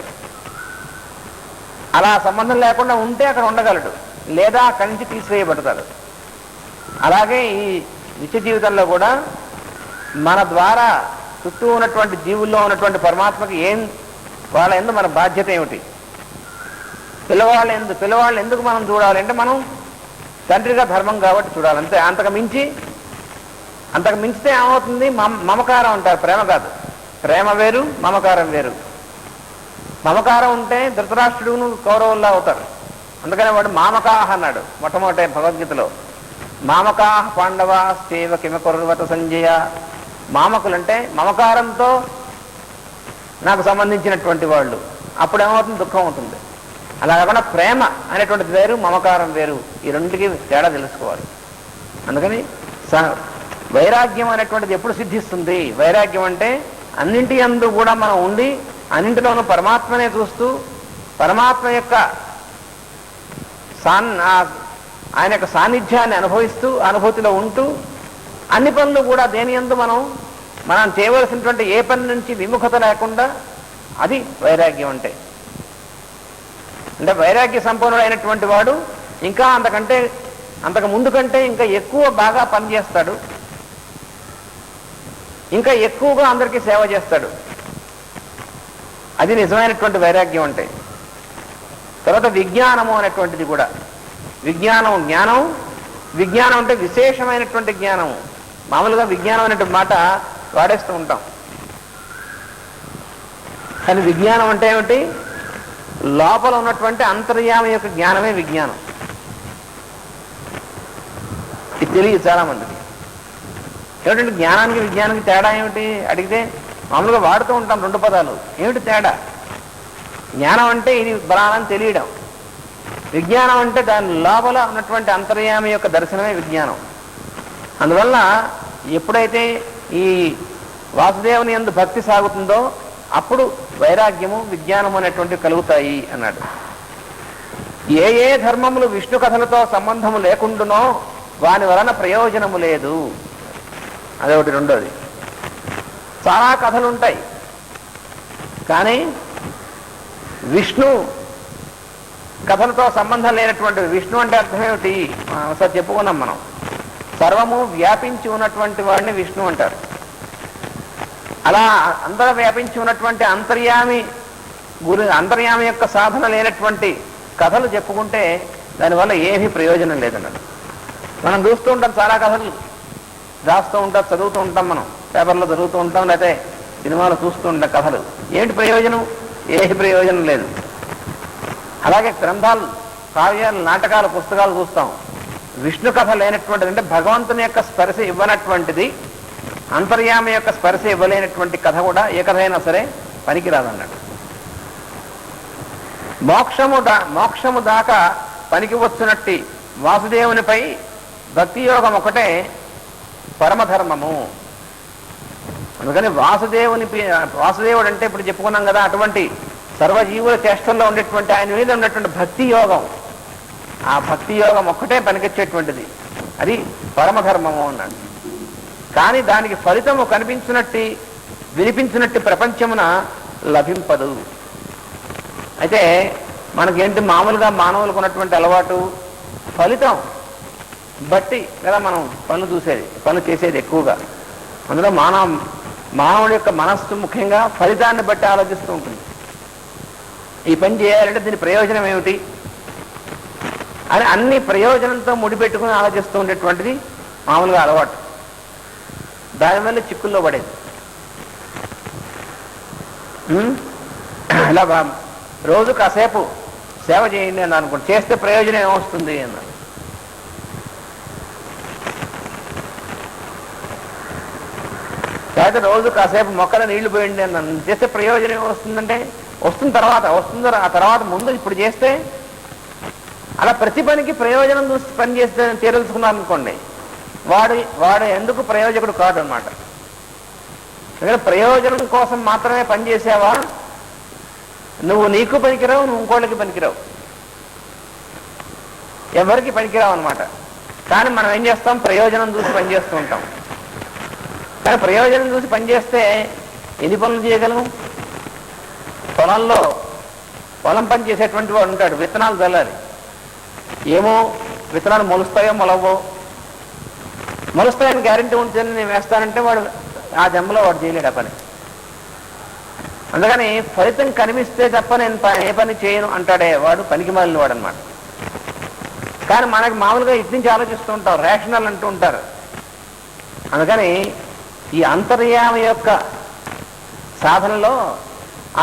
అలా సంబంధం లేకుండా ఉంటే అక్కడ ఉండగలడు, లేదా అక్కడి నుంచి తీసివేయబడతాడు. అలాగే ఈ నిత్య జీవితంలో కూడా మన ద్వారా చుట్టూ ఉన్నటువంటి జీవుల్లో ఉన్నటువంటి పరమాత్మకి వాళ్ళ యందు మన బాధ్యత ఏమిటి? పిల్లవాళ్ళు ఎందుకు మనం చూడాలి అంటే మనం తండ్రిగా ధర్మం కాబట్టి చూడాలి అంతే. అంతకు మించితే ఏమవుతుంది? మమకారం అంటారు, ప్రేమ కాదు. ప్రేమ వేరు, మమకారం వేరు. మమకారం ఉంటే ధృతరాష్ట్రుడును కౌరవుల్లా అవుతారు. అందుకనే వాడు మామకాహ అన్నాడు మొట్టమొదటి భగవద్గీతలో. మామకాహ పాండవ సేవ కిమకుర్వత సంజయ. మామకులంటే మమకారంతో నాకు సంబంధించినటువంటి వాళ్ళు. అప్పుడు ఏమవుతుంది? దుఃఖం అవుతుంది. అలా కాకుండా ప్రేమ అనేటువంటిది వేరు, మమకారం వేరు. ఈ రెండుకి తేడా తెలుసుకోవాలి. అందుకని వైరాగ్యం అనేటువంటిది ఎప్పుడు సిద్ధిస్తుంది? వైరాగ్యం అంటే అన్నింటి యందు కూడా మనం ఉండి అన్నింటిలోనూ పరమాత్మనే చూస్తూ పరమాత్మ యొక్క ఆయన యొక్క సాన్నిధ్యాన్ని అనుభవిస్తూ అనుభూతిలో ఉంటూ అన్ని పనులు కూడా దేని యందు మనం చేయవలసినటువంటి ఏ పని నుంచి విముఖత లేకుండా, అది వైరాగ్యం అంటే వైరాగ్య సంపన్నుడైనటువంటి వాడు ఇంకా అంతకు ముందు కంటే ఇంకా ఎక్కువ బాగా పనిచేస్తాడు, ఇంకా ఎక్కువగా అందరికీ సేవ చేస్తాడు. అది నిజమైనటువంటి వైరాగ్యం అంటే. తర్వాత విజ్ఞానము అనేటువంటిది కూడా. విజ్ఞానం అంటే విశేషమైనటువంటి జ్ఞానము. మామూలుగా విజ్ఞానం అనేటువంటి మాట వాడేస్తూ ఉంటాం, కానీ విజ్ఞానం అంటే ఏమిటి? లోపల ఉన్నటువంటి అంతర్యామి యొక్క జ్ఞానమే విజ్ఞానం. ఇది తెలియదు చాలా మందికి. ఏమిటంటే జ్ఞానానికి విజ్ఞానానికి తేడా ఏమిటి అడిగితే మామూలుగా వాడుతూ ఉంటాం రెండు పదాలు. ఏమిటి తేడా? జ్ఞానం అంటే ఇది బలాలని తెలియడం, విజ్ఞానం అంటే దాని లోపల ఉన్నటువంటి అంతర్యామి యొక్క దర్శనమే విజ్ఞానం. అందువల్ల ఎప్పుడైతే ఈ వాసుదేవుని యందు భక్తి సాగుతుందో అప్పుడు వైరాగ్యము విజ్ఞానము అనేటువంటివి కలుగుతాయి అన్నాడు. ఏ ఏ ధర్మములు విష్ణు కథలతో సంబంధము లేకుండానో వాని వలన ప్రయోజనము లేదు. అదొకటి. రెండోది, చాలా కథలు ఉంటాయి, కానీ విష్ణు కథలతో సంబంధం లేనటువంటి, విష్ణు అంటే అర్థం ఏమిటి ఒకసారి చెప్పుకున్నాం మనం. సర్వము వ్యాపించి ఉన్నటువంటి వాడిని విష్ణు అంటారు. అలా అందరూ వ్యాపించి ఉన్నటువంటి అంతర్యామి యొక్క సాధన లేనటువంటి కథలు చెప్పుకుంటే దానివల్ల ఏమీ ప్రయోజనం లేదన్నాడు. మనం చూస్తూ ఉంటాం, చాలా కథలు రాస్తూ ఉంటాం, చదువుతూ ఉంటాం, మనం పేపర్లో చదువుతూ ఉంటాం, లేకపోతే సినిమాలో చూస్తూ ఉంటాం కథలు. ఏంటి ప్రయోజనం? ఏమి ప్రయోజనం లేదు. అలాగే గ్రంథాలు, కావ్యాలు, నాటకాలు, పుస్తకాలు చూస్తాం. విష్ణు కథ లేనటువంటిది అంటే భగవంతుని యొక్క స్పర్శ ఇవ్వనటువంటిది, అంతర్యామి యొక్క స్పర్శ ఇవ్వలేనటువంటి కథ కూడా ఏ కథ అయినా సరే పనికిరాదన్నాడు. మోక్షము దాకా పనికి వచ్చినట్టి వాసుదేవునిపై భక్తి యోగం ఒకటే పరమధర్మము. అందుకని వాసుదేవుడు అంటే ఇప్పుడు చెప్పుకున్నాం కదా, అటువంటి సర్వజీవుల చేష్టల్లో ఉండేటువంటి ఆయన మీద ఉన్నటువంటి భక్తి యోగం, ఆ భక్తి యోగం ఒక్కటే పనికొచ్చేటువంటిది, అది పరమధర్మము అన్నాడు. కానీ దానికి ఫలితము వినిపించినట్టు ప్రపంచమున లభింపదు. అయితే మనకేంటి మామూలుగా మానవులకు ఉన్నటువంటి అలవాటు, ఫలితం బట్టి కదా మనం పనులు చేసేది ఎక్కువగా. అందులో మానవుడి యొక్క మనస్సు ముఖ్యంగా ఫలితాన్ని బట్టి ఆలోచిస్తూ ఉంటుంది. ఈ పని చేయాలంటే దీని ప్రయోజనం ఏమిటి అని అన్ని ప్రయోజనంతో ముడిపెట్టుకుని ఆలోచిస్తూ ఉండేటువంటిది మామూలుగా అలవాటు. దానివల్ల చిక్కుల్లో పడేది. ఇలా రోజు కాసేపు సేవ చేయండి అని అనుకోండి, చేస్తే ప్రయోజనం ఏమొస్తుంది అన్నారు. లేకపోతే రోజు కాసేపు మొక్కల నీళ్లు పోయండి అన్నాను, చేస్తే ప్రయోజనం ఏమొస్తుందంటే వస్తుంది, ఆ తర్వాత ముందు ఇప్పుడు చేస్తే అలా ప్రతి పనికి ప్రయోజనం చూసి పని చేస్తే తీరలుచుకున్నాను అనుకోండి, వాడు ఎందుకు ప్రయోజకుడు కాదు అన్నమాట. ప్రయోజనం కోసం మాత్రమే పనిచేసావా, నువ్వు నీకు పనికిరావు, నువ్వు ఇంకోళ్ళకి పనికిరావు, ఎవరికి పనికిరావు అనమాట. కానీ మనం ఏం చేస్తాం, ప్రయోజనం చూసి పనిచేస్తూ ఉంటాం. కానీ ప్రయోజనం చూసి పనిచేస్తే ఎన్ని పనులు చేయగలము? పొలం పని చేసేటువంటి వాడు ఉంటాడు, విత్తనాలు చల్లాలి, ఏమో విత్తనాలు మొలుస్తాయో మొలవో, మొలుస్తాయని గ్యారెంటీ ఉంటుందని నేను వేస్తానంటే వాడు ఆ జన్మలో వాడు చేయలేడు ఆ పని. అందుకని ఫలితం కనిపిస్తే తప్ప నేను ఏ పని చేయను అంటాడే వాడు పనికి మాలిన వాడు అనమాట. కానీ మనకి మామూలుగా ఇటు నుంచి ఆలోచిస్తూ ఉంటాం, రేషనల్ అంటూ ఉంటారు. అందుకని ఈ అంతర్యామి యొక్క సాధనలో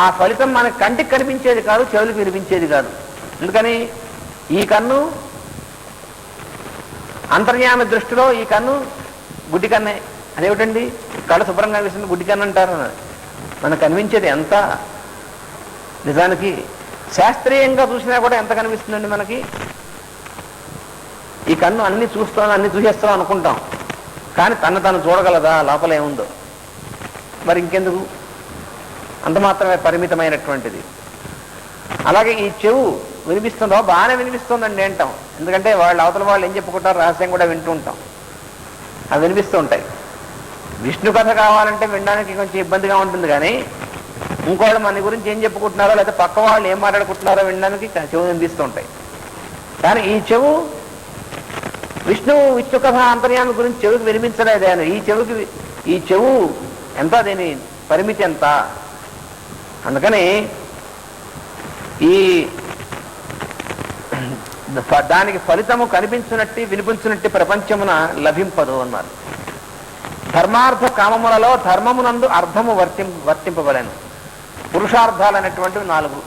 ఆ ఫలితం మనకి కంటికి కనిపించేది కాదు, చెవులకు వినిపించేది కాదు. అందుకని ఈ కన్ను అంతర్యామి దృష్టిలో ఈ కన్ను గుడ్డి కన్నే. అదేమిటండి కళ్ళు శుభ్రంగా కనిపిస్తుంది గుడ్డి కన్ను అంటారు. మనకు కనిపించేది ఎంత నిజానికి శాస్త్రీయంగా చూసినా కూడా ఎంత కనిపిస్తుందండి మనకి? ఈ కన్ను అన్ని చూస్తాం, అన్ని చూసేస్తాం అనుకుంటాం, కానీ తను చూడగలదా లోపల ఏముందో? మరి ఇంకెందుకు, అంత మాత్రమే పరిమితమైనటువంటిది. అలాగే ఈ చెవు వినిపిస్తుందో బాగానే వినిపిస్తుందండి అంటాం, ఎందుకంటే అవతల వాళ్ళు ఏం చెప్పుకుంటారు రహస్యం కూడా వింటూ ఉంటాం, అవి వినిపిస్తూ ఉంటాయి. విష్ణు కథ కావాలంటే వినడానికి కొంచెం ఇబ్బందిగా ఉంటుంది, కానీ ఇంకోళ్ళు మన గురించి ఏం చెప్పుకుంటున్నారో లేకపోతే పక్క వాళ్ళు ఏం మాట్లాడుకుంటున్నారో వినడానికి చెవు వినిపిస్తూ ఉంటాయి. కానీ ఈ చెవు విష్ణు కథ అంతర్యామి గురించి చెవుకి వినిపించలేదు ఆయన. ఈ చెవు ఎంత, దీని పరిమితి ఎంత? అందుకని ఈ దానికి ఫలితము కనిపించినట్టు వినిపించినట్టు ప్రపంచమున లభింపదు అన్నారు. ధర్మార్థ కామములలో ధర్మమునందు అర్థము వర్తింపబడను. పురుషార్థాలు అనేటువంటివి 4.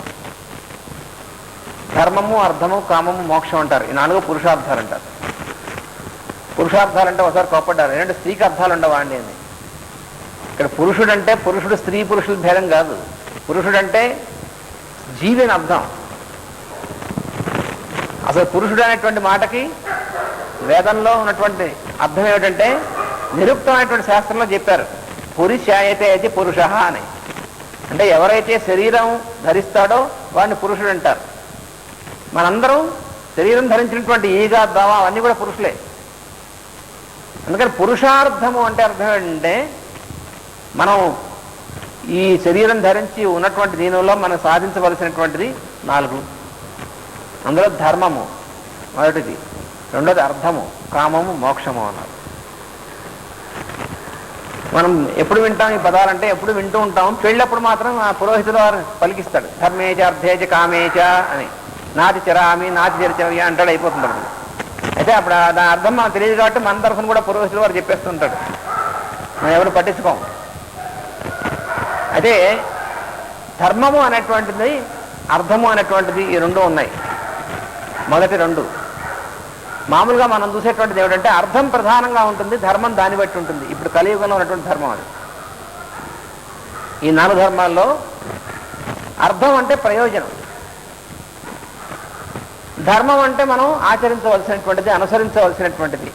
ధర్మము, అర్థము, కామము, మోక్షం అంటారు. ఈ 4 పురుషార్థాలు అంటారు. పురుషార్థాలంటే ఒకసారి కోపడ్డారు, ఏంటంటే స్త్రీకి అర్థాలు ఉండవా అండి అని. ఇక్కడ పురుషుడంటే పురుషుడు స్త్రీ పురుషుల భేదం కాదు. పురుషుడంటే జీవి అని అర్థం. అసలు పురుషుడు అనేటువంటి మాటకి వేదంలో ఉన్నటువంటి అర్థం ఏమిటంటే, నిరుక్తమైనటువంటి శాస్త్రంలో చెప్పారు, పురుషాయతే అయితే పురుష అని. అంటే ఎవరైతే శరీరం ధరిస్తాడో వాడిని పురుషుడు అంటారు. మనందరం శరీరం ధరించినటువంటి ఈగ, దమ అవన్నీ కూడా పురుషులే. అందుకని పురుషార్థము అంటే అర్థం ఏంటంటే, మనం ఈ శరీరం ధరించి ఉన్నటువంటి దీనిలో మనం సాధించవలసినటువంటిది 4. అందులో ధర్మము మొదటిది, రెండోది అర్థము, కామము, మోక్షము అన్నారు. మనం ఎప్పుడు వింటాం ఈ పదాలంటే? ఎప్పుడు వింటూ ఉంటాం, పెళ్ళప్పుడు మాత్రం ఆ పురోహితుడు వారు పలికిస్తాడు, ధర్మేచ అర్థేచ కామేచ అని. నాతి చరామి నాతి చరిచర్య అంటాడు, అయిపోతుంది అప్పుడు. అయితే అప్పుడు దాని అర్థం మనకు తెలియదు కాబట్టి మన తరఫున కూడా పురోహితుడు వారు చెప్పేస్తుంటాడు, మనం ఎవరు పట్టించుకోం. అయితే ధర్మము అనేటువంటిది, అర్థము అనేటువంటిది, ఈ 2 ఉన్నాయి. మొదటి 2 మామూలుగా మనం చూసేటువంటిది ఏమిటంటే, అర్థం ప్రధానంగా ఉంటుంది, ధర్మం దాన్ని బట్టి ఉంటుంది. ఇప్పుడు కలియుగంలో ఉన్నటువంటి ధర్మం అది. ఈ 4 ధర్మాల్లో అర్థం అంటే ప్రయోజనం, ధర్మం అంటే మనం ఆచరించవలసినటువంటిది, అనుసరించవలసినటువంటిది.